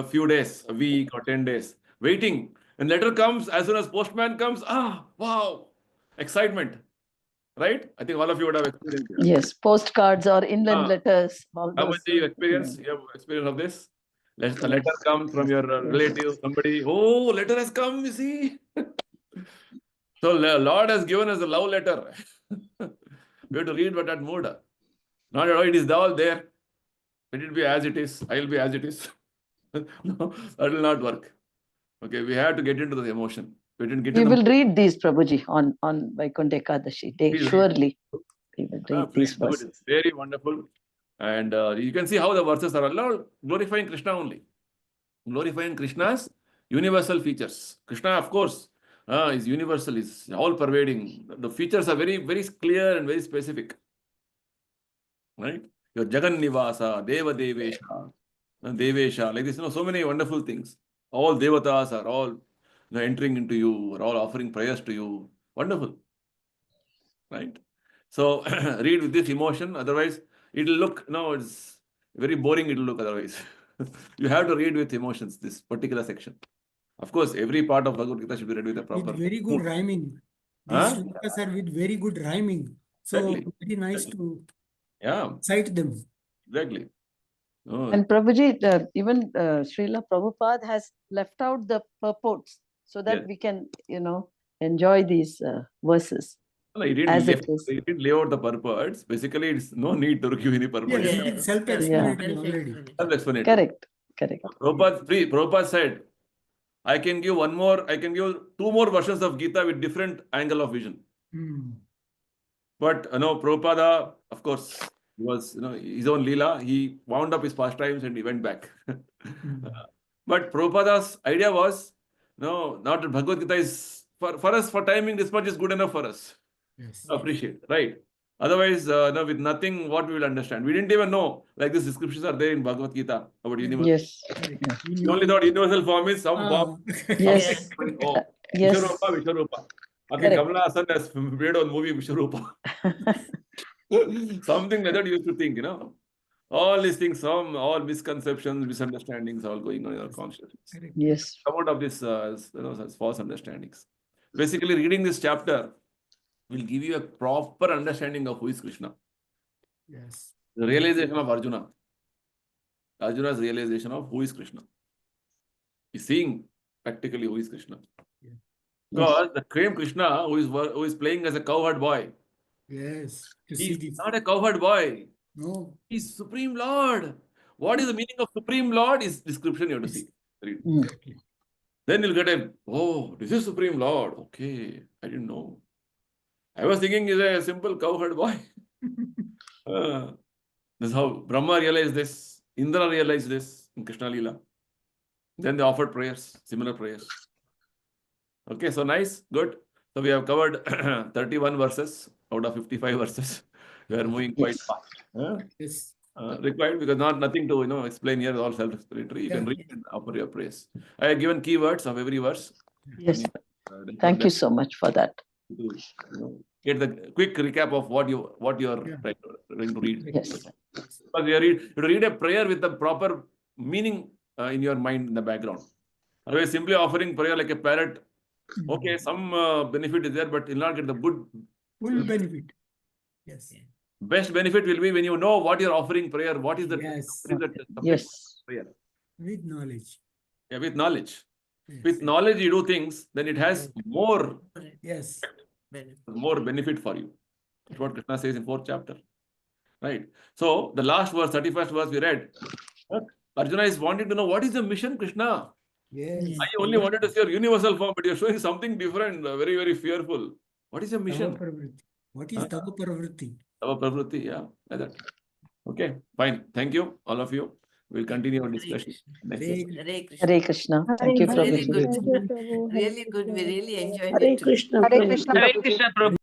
few days, a week or 10 days. Waiting. And letter comes, as soon as postman comes, wow, excitement. Right? I think all of you would have experienced it. Yes, postcards or inland letters. All How those. much do you experience? You have experience of this? A letter comes from your relative, somebody. Oh, letter has come, you see. So Lord has given us a love letter. We have to read what that mood. Not at all, it is all there. Let it be as it is. I will be as it is. No, that will not work. Okay, we have to get into the emotion. We will read these, Prabhuji, on Vaikuntha Ekadashi day. Surely we will read these verses. Very wonderful. And you can see how the verses are all glorifying Krishna only. Glorifying Krishna's universal features. Krishna, of course, is universal, is all pervading. The features are very, very clear and very specific. Right? Your Jagan Nivasa, Deva Devesha, Devesha, like this, so many wonderful things. All devatas are all entering into you, are all offering prayers to you. Wonderful. Right? So read with this emotion, otherwise it will look, it's very boring, it will look otherwise. You have to read with emotions, this particular section. Of course, every part of Bhagavad Gita should be read with a proper... With very good rhyming. These shlokas are with very good rhyming. So Exactly. very nice to cite them. Exactly. Oh. And Prabhuji, even Srila Prabhupada has left out the purports so that we can, enjoy these verses. No, he didn't lay out the purports. Basically, it's no need to give any purport. It's self-explanatory already. Self-explanatory. Correct. Prabhupada said, I can give two more versions of Gita with different angle of vision. But Prabhupada, of course, was his own Leela. He wound up his pastimes and he went back. But Prabhupada's idea was, not that Bhagavad Gita is for us, for timing, this much is good enough for us. Yes. Appreciate, right? Otherwise, with nothing, what we will understand? We didn't even know, like these descriptions are there in Bhagavad Gita about universal. Yes. We only thought universal form is some form. Yes. Yes. Vishwarupa. Okay, Kamala Hassan has made a movie Vishwarupa. Something like that you used to think, All these things, all misconceptions, misunderstandings, all going on in our consciousness. Yes. Come out of this, as false understandings. Basically, reading this chapter will give you a proper understanding of who is Krishna. Yes. The realization of Arjuna. Arjuna's realization of who is Krishna. He's seeing practically who is Krishna. Yeah. Because the same Krishna who is playing as a cowherd boy. Yes. He's not a cowherd boy. No. He's Supreme Lord. What is the meaning of Supreme Lord? Is description you have to see. Read. Exactly. Then you'll get this is Supreme Lord. Okay, I didn't know. I was thinking he's a simple cowherd boy. This is how Brahma realized this. Indra realized this in Krishna Leela. Then they offered prayers, similar prayers. Okay, so nice, good. So we have covered 31 verses out of 55 verses. We are moving quite fast. Yes. Required because nothing to explain here, all self-explanatory. You can read and offer your praise. I have given keywords of every verse. Yes. Thank you so much for that. To get the quick recap of what you are trying to read. Yes. Because you read a prayer with the proper meaning in your mind in the background. Otherwise, simply offering prayer like a parrot, okay, some benefit is there, but you'll not get the good full benefit. Yes. Best benefit will be when you know what you're offering prayer, what is the prayer. With knowledge. Yeah, with knowledge. Yes. With knowledge you do things, then it has more benefit for you. That's what Krishna says in 4th chapter. Right. So the last verse, 31st verse we read. Arjuna is wanting to know what is the mission, Krishna. Yes. I only wanted to see your universal form, but you're showing something different, very, very fearful. What is your mission? What is Tava Pravritti? Tava Pravritti, yeah, like that. Okay, fine. Thank you, all of you. We'll continue our discussion. Hare Krishna. Thank you, Prabhuji. Really good. We really enjoyed Hare it. Krishna. Hare Krishna. Hare Krishna, Prabhu.